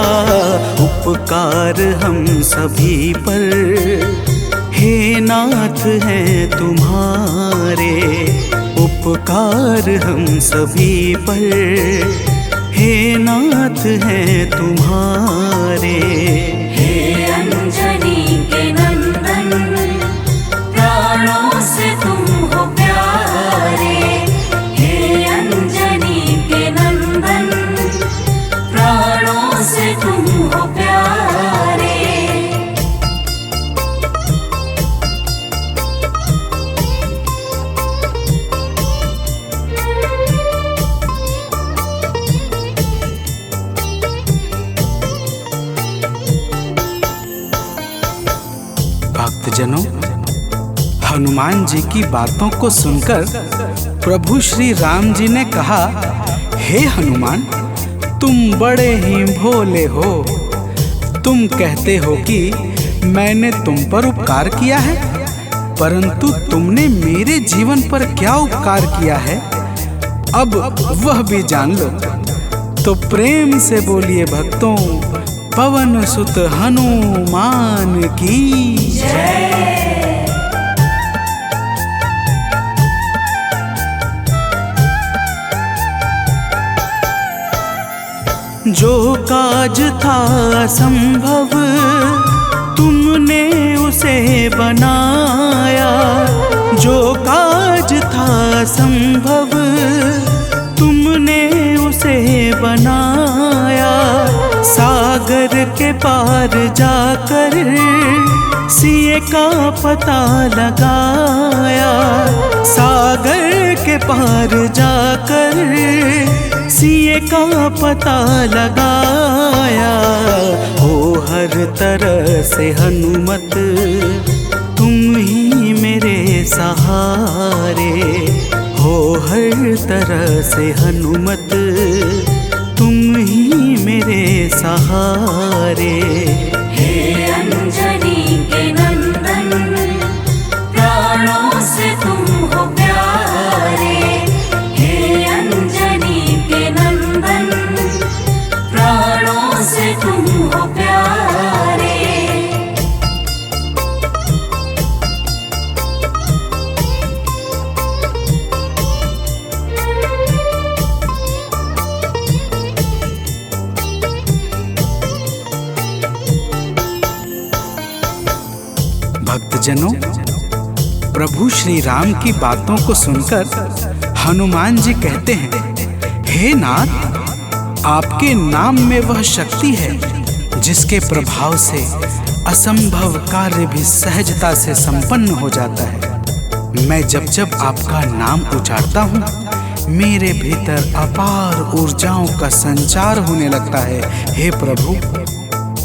उपकार हम सभी पर हे नाथ हैं तुम्हारे। उपकार हम सभी पर हे नाथ हैं तुम्हारे। हे अंजनी के नंदन, प्राणों से तुम हो प्यारे। हे अंजनी के नंदन, प्राणों से तुम हो प्यारे। भक्तजनों, हनुमान जी की बातों को सुनकर प्रभु श्री राम जी ने कहा, हे हनुमान, तुम बड़े ही भोले हो। तुम कहते हो कि मैंने तुम पर उपकार किया है, परंतु तुमने मेरे जीवन पर क्या उपकार किया है, अब वह भी जान लो। तो प्रेम से बोलिए भक्तों, पवन सुत हनुमान की जय। जो काज था असंभव तुमने उसे बनाया। जो काज था असंभव तुमने उसे बनाया। सागर के पार जाकर सिए का पता लगाया। सागर के पार जाकर सिए का पता लगाया। हो हर तरह से हनुमत तुम ही मेरे सहारे। हो हर तरह से हनुमत तुम ही मेरे सहारे। हे अंजनी के नंदन, प्राणों से तुम हो प्यारे। हे अंजनी के हो प्यारे। भक्तजनों, प्रभु श्री राम की बातों को सुनकर हनुमान जी कहते हैं, हे नाथ, आपके नाम में वह शक्ति है जिसके प्रभाव से असंभव कार्य भी सहजता से संपन्न हो जाता है। मैं जब जब आपका नाम उच्चारता हूँ, मेरे भीतर अपार ऊर्जाओं का संचार होने लगता है। हे प्रभु,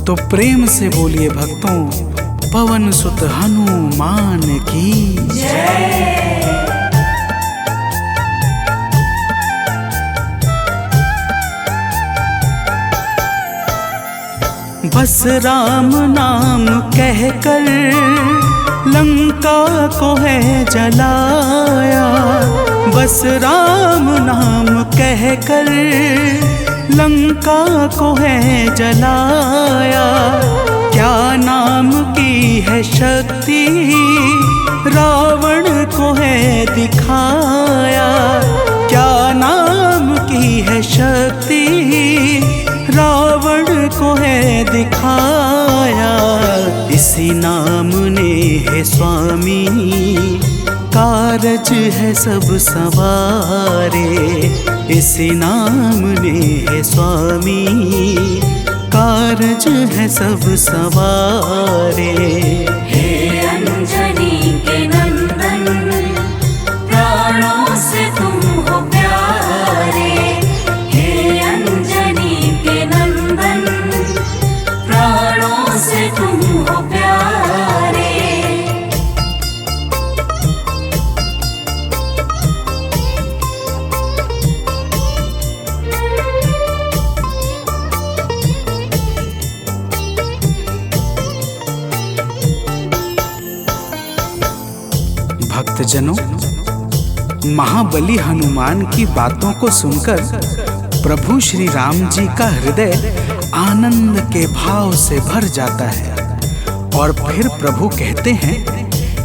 तो प्रेम से बोलिए भक्तों, पवन सुत हनुमान की जय। बस राम नाम कहकर लंका को है जलाया, बस राम नाम कहकर लंका को है जलाया। क्या नाम की है शक्ति रावण को है दिखाया, क्या नाम की है शक्ति रावण को है दिखाया। इसी नाम ने है स्वामी कारज है सब सवारे, इसी नाम ने है स्वामी कारज है सब सवारे। हे अंजनी के नंदन, प्राणों से तुम हो प्यारे। हे अंजनी के नंदन, प्राणों से तुम हो प्यारे। भक्तजनों, महाबली हनुमान की बातों को सुनकर प्रभु श्री राम जी का हृदय आनंद के भाव से भर जाता है और फिर प्रभु कहते हैं,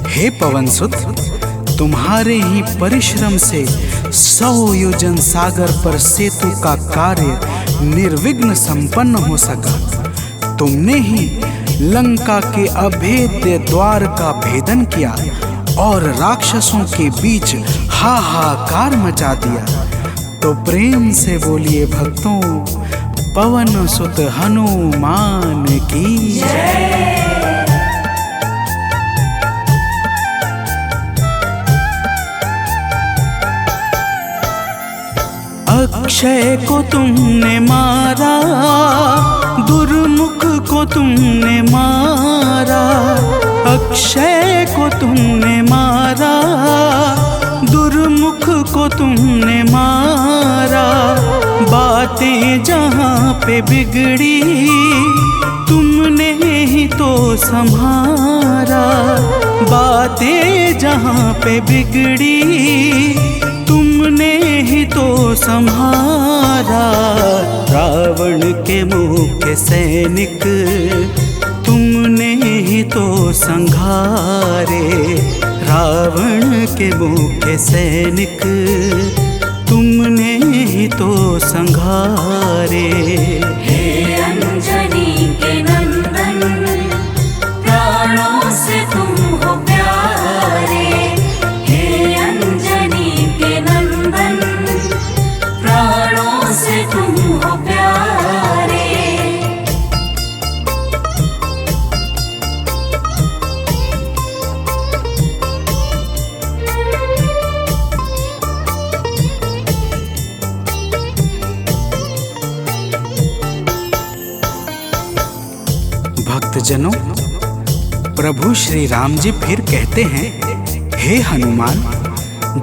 हे पवनसुत, तुम्हारे ही परिश्रम से 100 योजन सागर पर सेतु का कार्य निर्विघ्न संपन्न हो सका। तुमने ही लंका के अभेद्य द्वार का भेदन किया और राक्षसों के बीच हाहाकार मचा दिया। तो प्रेम से बोलिए भक्तों, पवन सुत हनुमान की जय। अक्षय को तुमने मारा, दुर्मुख को तुमने मारा, अक्षय को तुमने मारा, दुर्मुख को तुमने मारा। बातें जहाँ पे बिगड़ी तुमने ही तो संभारा, बातें जहाँ पे बिगड़ी तुमने ही तो संहारा। रावण के मुख्य सैनिक तुमने ही तो संघारे, रावण के मुख्य सैनिक तुमने ही तो संघारे। हे अंजनी के नंदन, प्राणों से तुम हो प्यारे। हे अंजनी के नंदन, प्राणों से तुम हो प्यारे। भक्तजनों, प्रभु श्री राम जी फिर कहते हैं, हे हनुमान,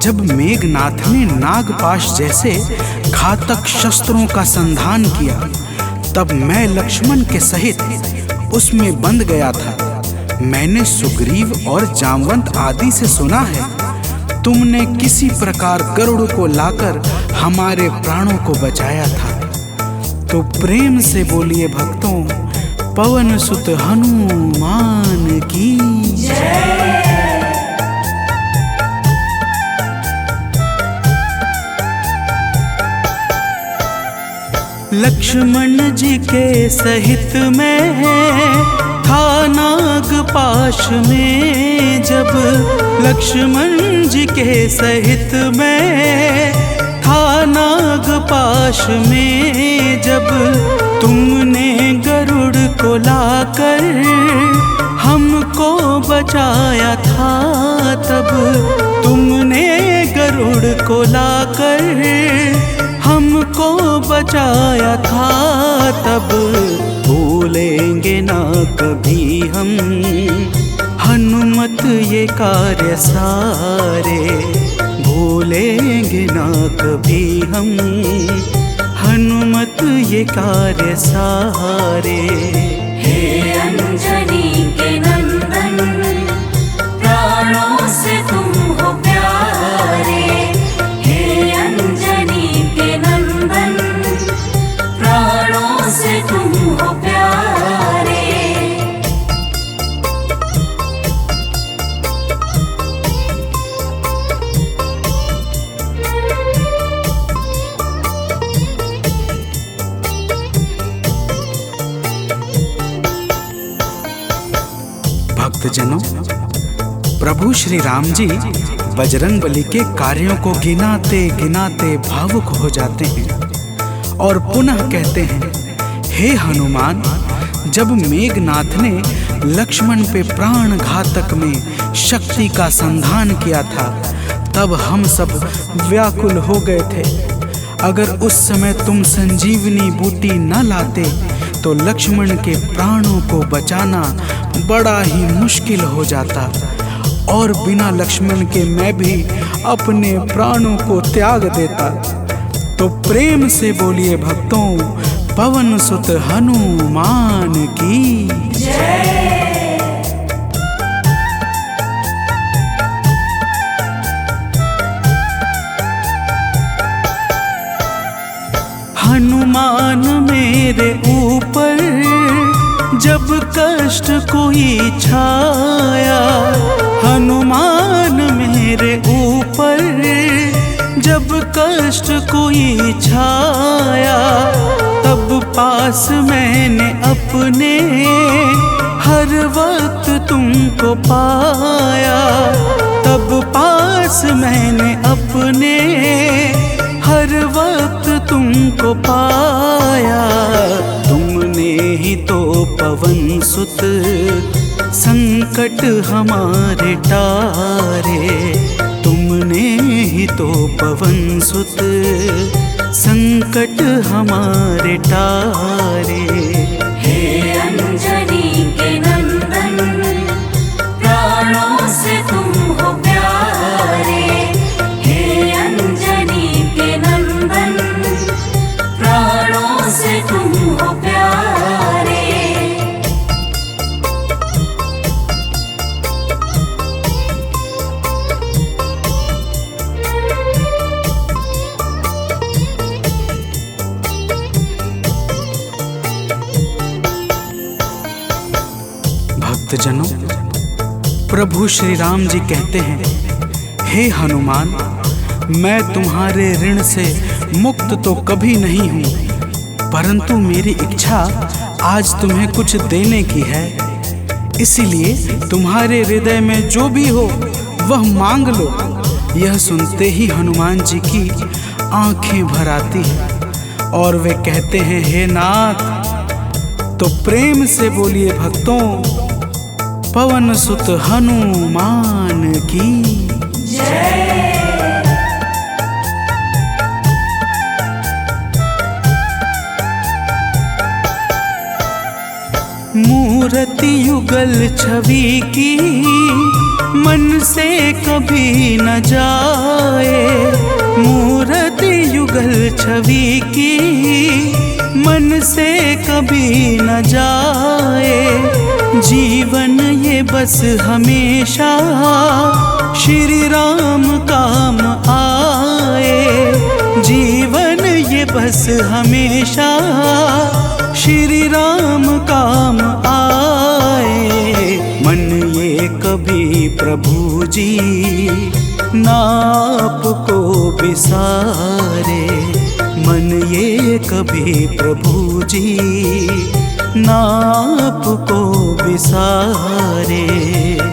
जब मेघनाथ ने नागपाश जैसे घातक शस्त्रों का संधान किया, तब मैं लक्ष्मण के सहित उसमें बंध गया था। मैंने सुग्रीव और जामवंत आदि से सुना है, तुमने किसी प्रकार गरुड़ को लाकर हमारे प्राणों को बचाया था। तो प्रेम से बोलिए भक्तों, पवन सुत हनुमान की। लक्ष्मण जी के सहित में था नाग पाश में जब, लक्ष्मण जी के सहित में था नाग पाश में जब, तुमने गरुड़ को लाकर हमको बचाया था तब, तुमने गरुड़ को लाकर हमको बचाया था तब, भूलेंगे ना कभी हम हनुमत ये कार्य सारे, भूलेंगे ना कभी हम हनुमत ये कार्य सारे। हे अंजनी के नंदन, प्राणों से तुम हो प्यारे। हे अंजनी के नंदन, प्राणों से तुम हो प्यारे। भक्तजनों, प्रभु श्री राम जी बजरंगबली के कार्यों को गिनाते गिनाते भावुक हो जाते हैं और पुनः कहते हैं, हे हनुमान, जब मेघनाथ ने लक्ष्मण पे प्राण घातक में शक्ति का संधान किया था तब हम सब व्याकुल हो गए थे। अगर उस समय तुम संजीवनी बूटी न लाते तो लक्ष्मण के प्राणों को बचाना बड़ा ही मुश्किल हो जाता और बिना लक्ष्मण के मैं भी अपने प्राणों को त्याग देता। तो प्रेम से बोलिए भक्तों, पवन सुत हनुमान की जय। हनुमान मेरे ऊपर जब कष्ट कोई छाया, हनुमान मेरे ऊपर जब कष्ट कोई छाया, तब पास मैंने अपने हर वक्त तुमको पाया, तब पास मैंने अपने हर वक्त तुमको पाया। तुमने ही तो पवन सुत संकट हमारे टारे, तुमने ही तो पवन सुत संकट हमारे टारे। हे अंजनी के नंदन, प्राणों से तुम हो प्यारे। हे अंजनी के नंदन, प्राणों से तुम हो प्यारे। भक्तजनों, प्रभु श्री राम जी कहते हैं, हे हनुमान, मैं तुम्हारे ऋण से मुक्त तो कभी नहीं हूँ, परंतु मेरी इच्छा आज तुम्हें कुछ देने की है। इसीलिए तुम्हारे हृदय में जो भी हो वह मांग लो। यह सुनते ही हनुमान जी की आंखें भर आती हैं और वे कहते हैं, हे नाथ। तो प्रेम से बोलिए भक्तों, पवन सुत हनुमान की जय। मूर्ति युगल छवि की मन से कभी न जाए, मूर्ति युगल छवि की मन से कभी न जाए। जीवन ये बस हमेशा श्री राम काम आए, जीवन ये बस हमेशा श्री राम काम प्रभु जी नाप को बिसारे, मन ये कभी प्रभु जी नाप को बिसारे।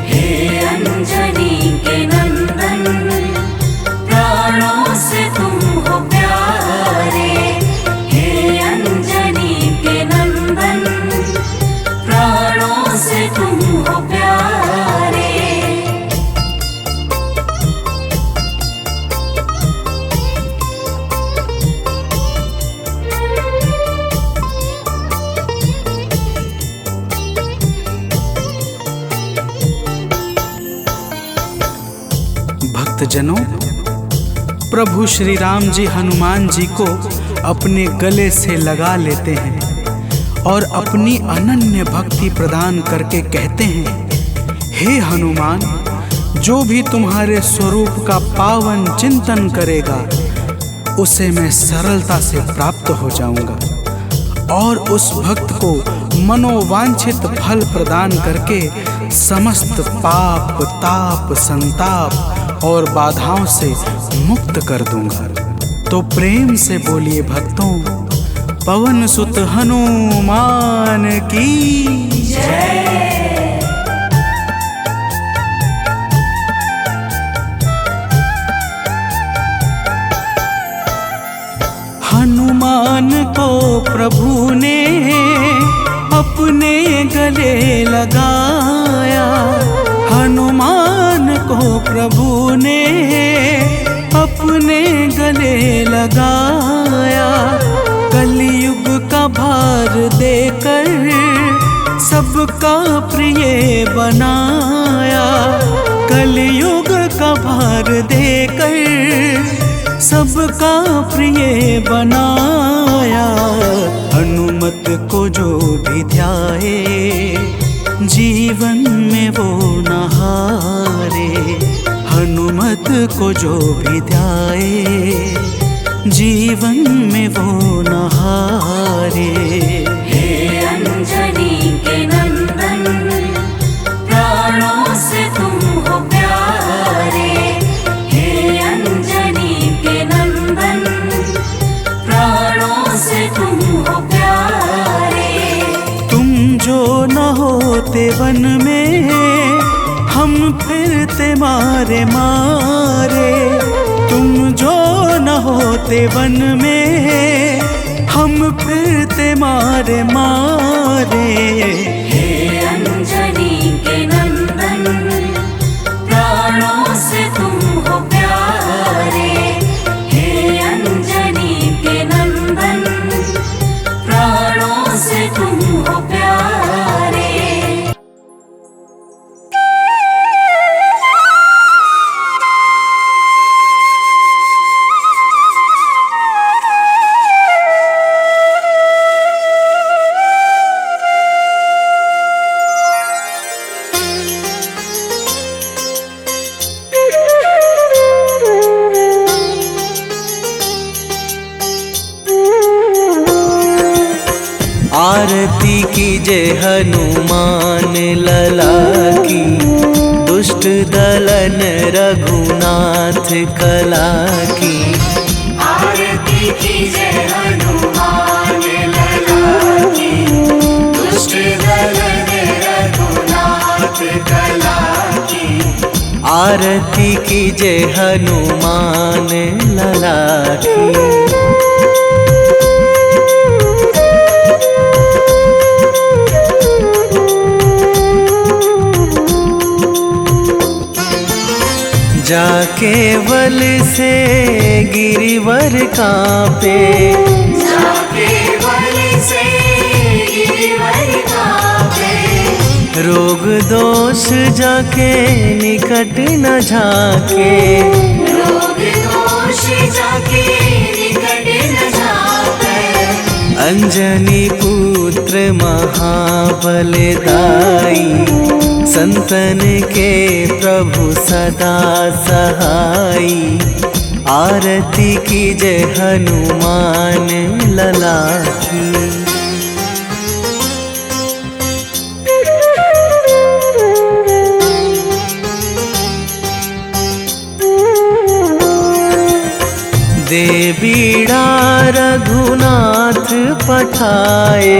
हे अंजनी के नंदन, प्राणों से तुम हो प्यारे। हे अंजनी के नंदन, प्राणों से तुम हो प्यारे। भक्तजनों, प्रभु श्री राम जी हनुमान जी को अपने गले से लगा लेते हैं और अपनी अनन्य भक्ति प्रदान करके कहते हैं, हे हनुमान, जो भी तुम्हारे स्वरूप का पावन चिंतन करेगा उसे मैं सरलता से प्राप्त हो जाऊंगा और उस भक्त को मनोवांछित फल प्रदान करके समस्त पाप, ताप, संताप और बाधाओं से मुक्त कर दूंगा। तो प्रेम से बोलिए भक्तों, पवन सुत हनुमान की जय। हनुमान को प्रभु ने अपने गले लगाया, हनुमान को प्रभु ने अपने गले लगाया। कलयुग का भार देकर सबका प्रिय बनाया, कलयुग का भार देकर सबका प्रिय बनाया। हनुमत को जो भी ध्याए जीवन में वो न हारे, हनुमत को जो भी ध्याए जीवन में वो न हारे। हे अंजनी के नंदन, प्राणों से तुम हो प्यारे। हे अंजनी के नंदन, प्राणों से तुम हो प्यारे। तुम जो न होते वन में हम फिरते मारे मारे, तुम जो न होते वन में हम फिरते मारे मारे। हे अंजनी के नंदन, प्राणों से तुम हो प्यारे। हे अंजनी के नंदन, प्राणों से तुम हो प्यारे। आरती कीजय हनुमान लला की, दुष्ट दलन रघुनाथ कला की। आरती कीजय हनुमान लला की, दुष्ट दलन रघुनाथ कला की। आरती कीजय हनुमान लला की। जाके बल से गिरिवर कांपे, जाके बल से गिरिवर कांपे। रोग दोष जाके निकट न झाके, रोग दोष जाके निकट न झाके। अंजनी पुत्र महाबलदाई, संतन के प्रभु सदा सहाई। आरती कीजय हनुमान लला की। बीड़ा रघुनाथ पठाए,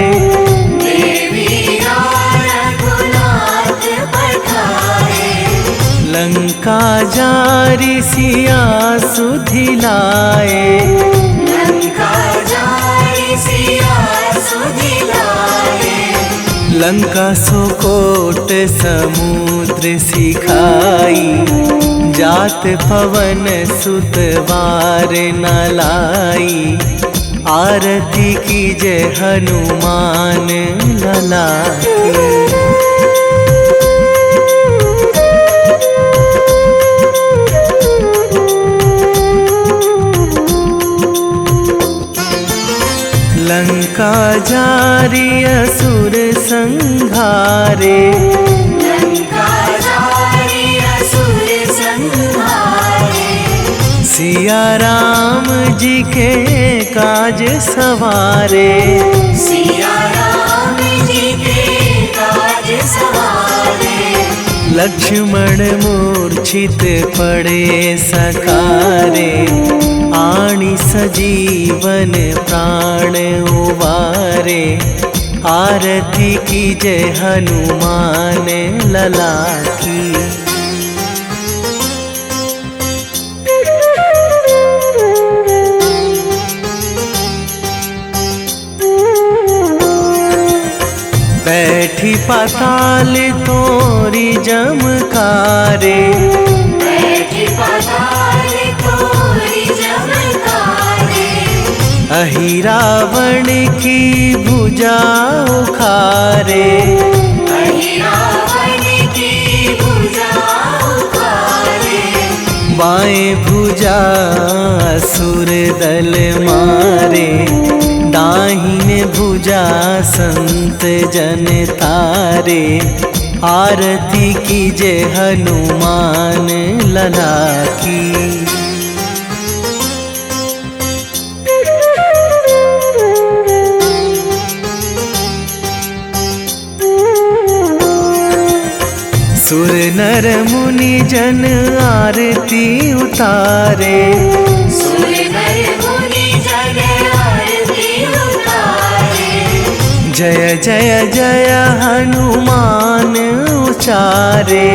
रघुनाथ पठाए। लंका जारी सिया सुधिलाए, लंका जारी सिया सुधिलाए। लंका सोकोट समुद्र सिखाई, जात पवन सुत वार न लाई। आरती कीजे हनुमान लला की। लंका जारी असुर संहारे, लंका जारी असुर संहारे। सिया राम जी के काज सवारे, सिया राम जी के काज सवारे। लक्ष्मण मूर्छित पड़े सकारे, आणी सजीवन प्राण उबारे। आरती कीजे हनुमान लला की। बैठी पाताल तोरी जमकारे, बैठी पाताल तोरी जमकारे। अहि रावण की भुजा उखारे, अहि रावण की भुजा उखारे। बाएं भुजा असुर दल मारे, दाहिने भुजा संत जन तारे। आरती कीजे हनुमान लला की। सुर नर मुनि जन आरती उतारे, सुर नर मुनि जन आरती उतारे। जय जय जय हनुमान उचारे,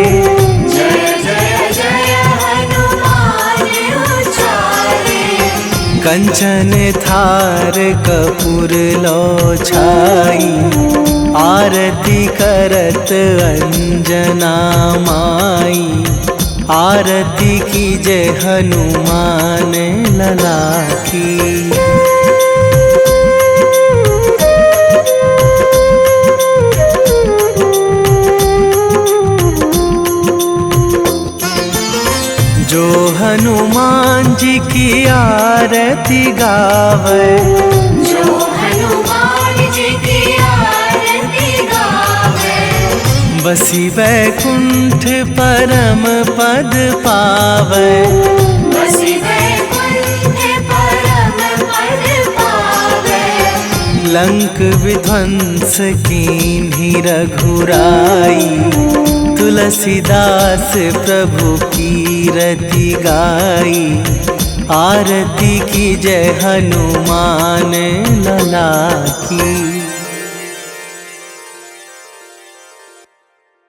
जय जय जय हनुमान उचारे। कंचन थार कपूर लो छाई, आरती करत अंजना माई। आरती कीजे हनुमान लला की। जो हनुमान जी की आरती गावे, जो हनुमान जी की आरती गावे। बसी वैकुंठ परम पद पावे, बसी वैकुंठ परम पद पावे। लंक विध्वंस कीन्ही रघुराई, तुलसीदास प्रभु कीरति गाई। आरती कीजे हनुमान लला की।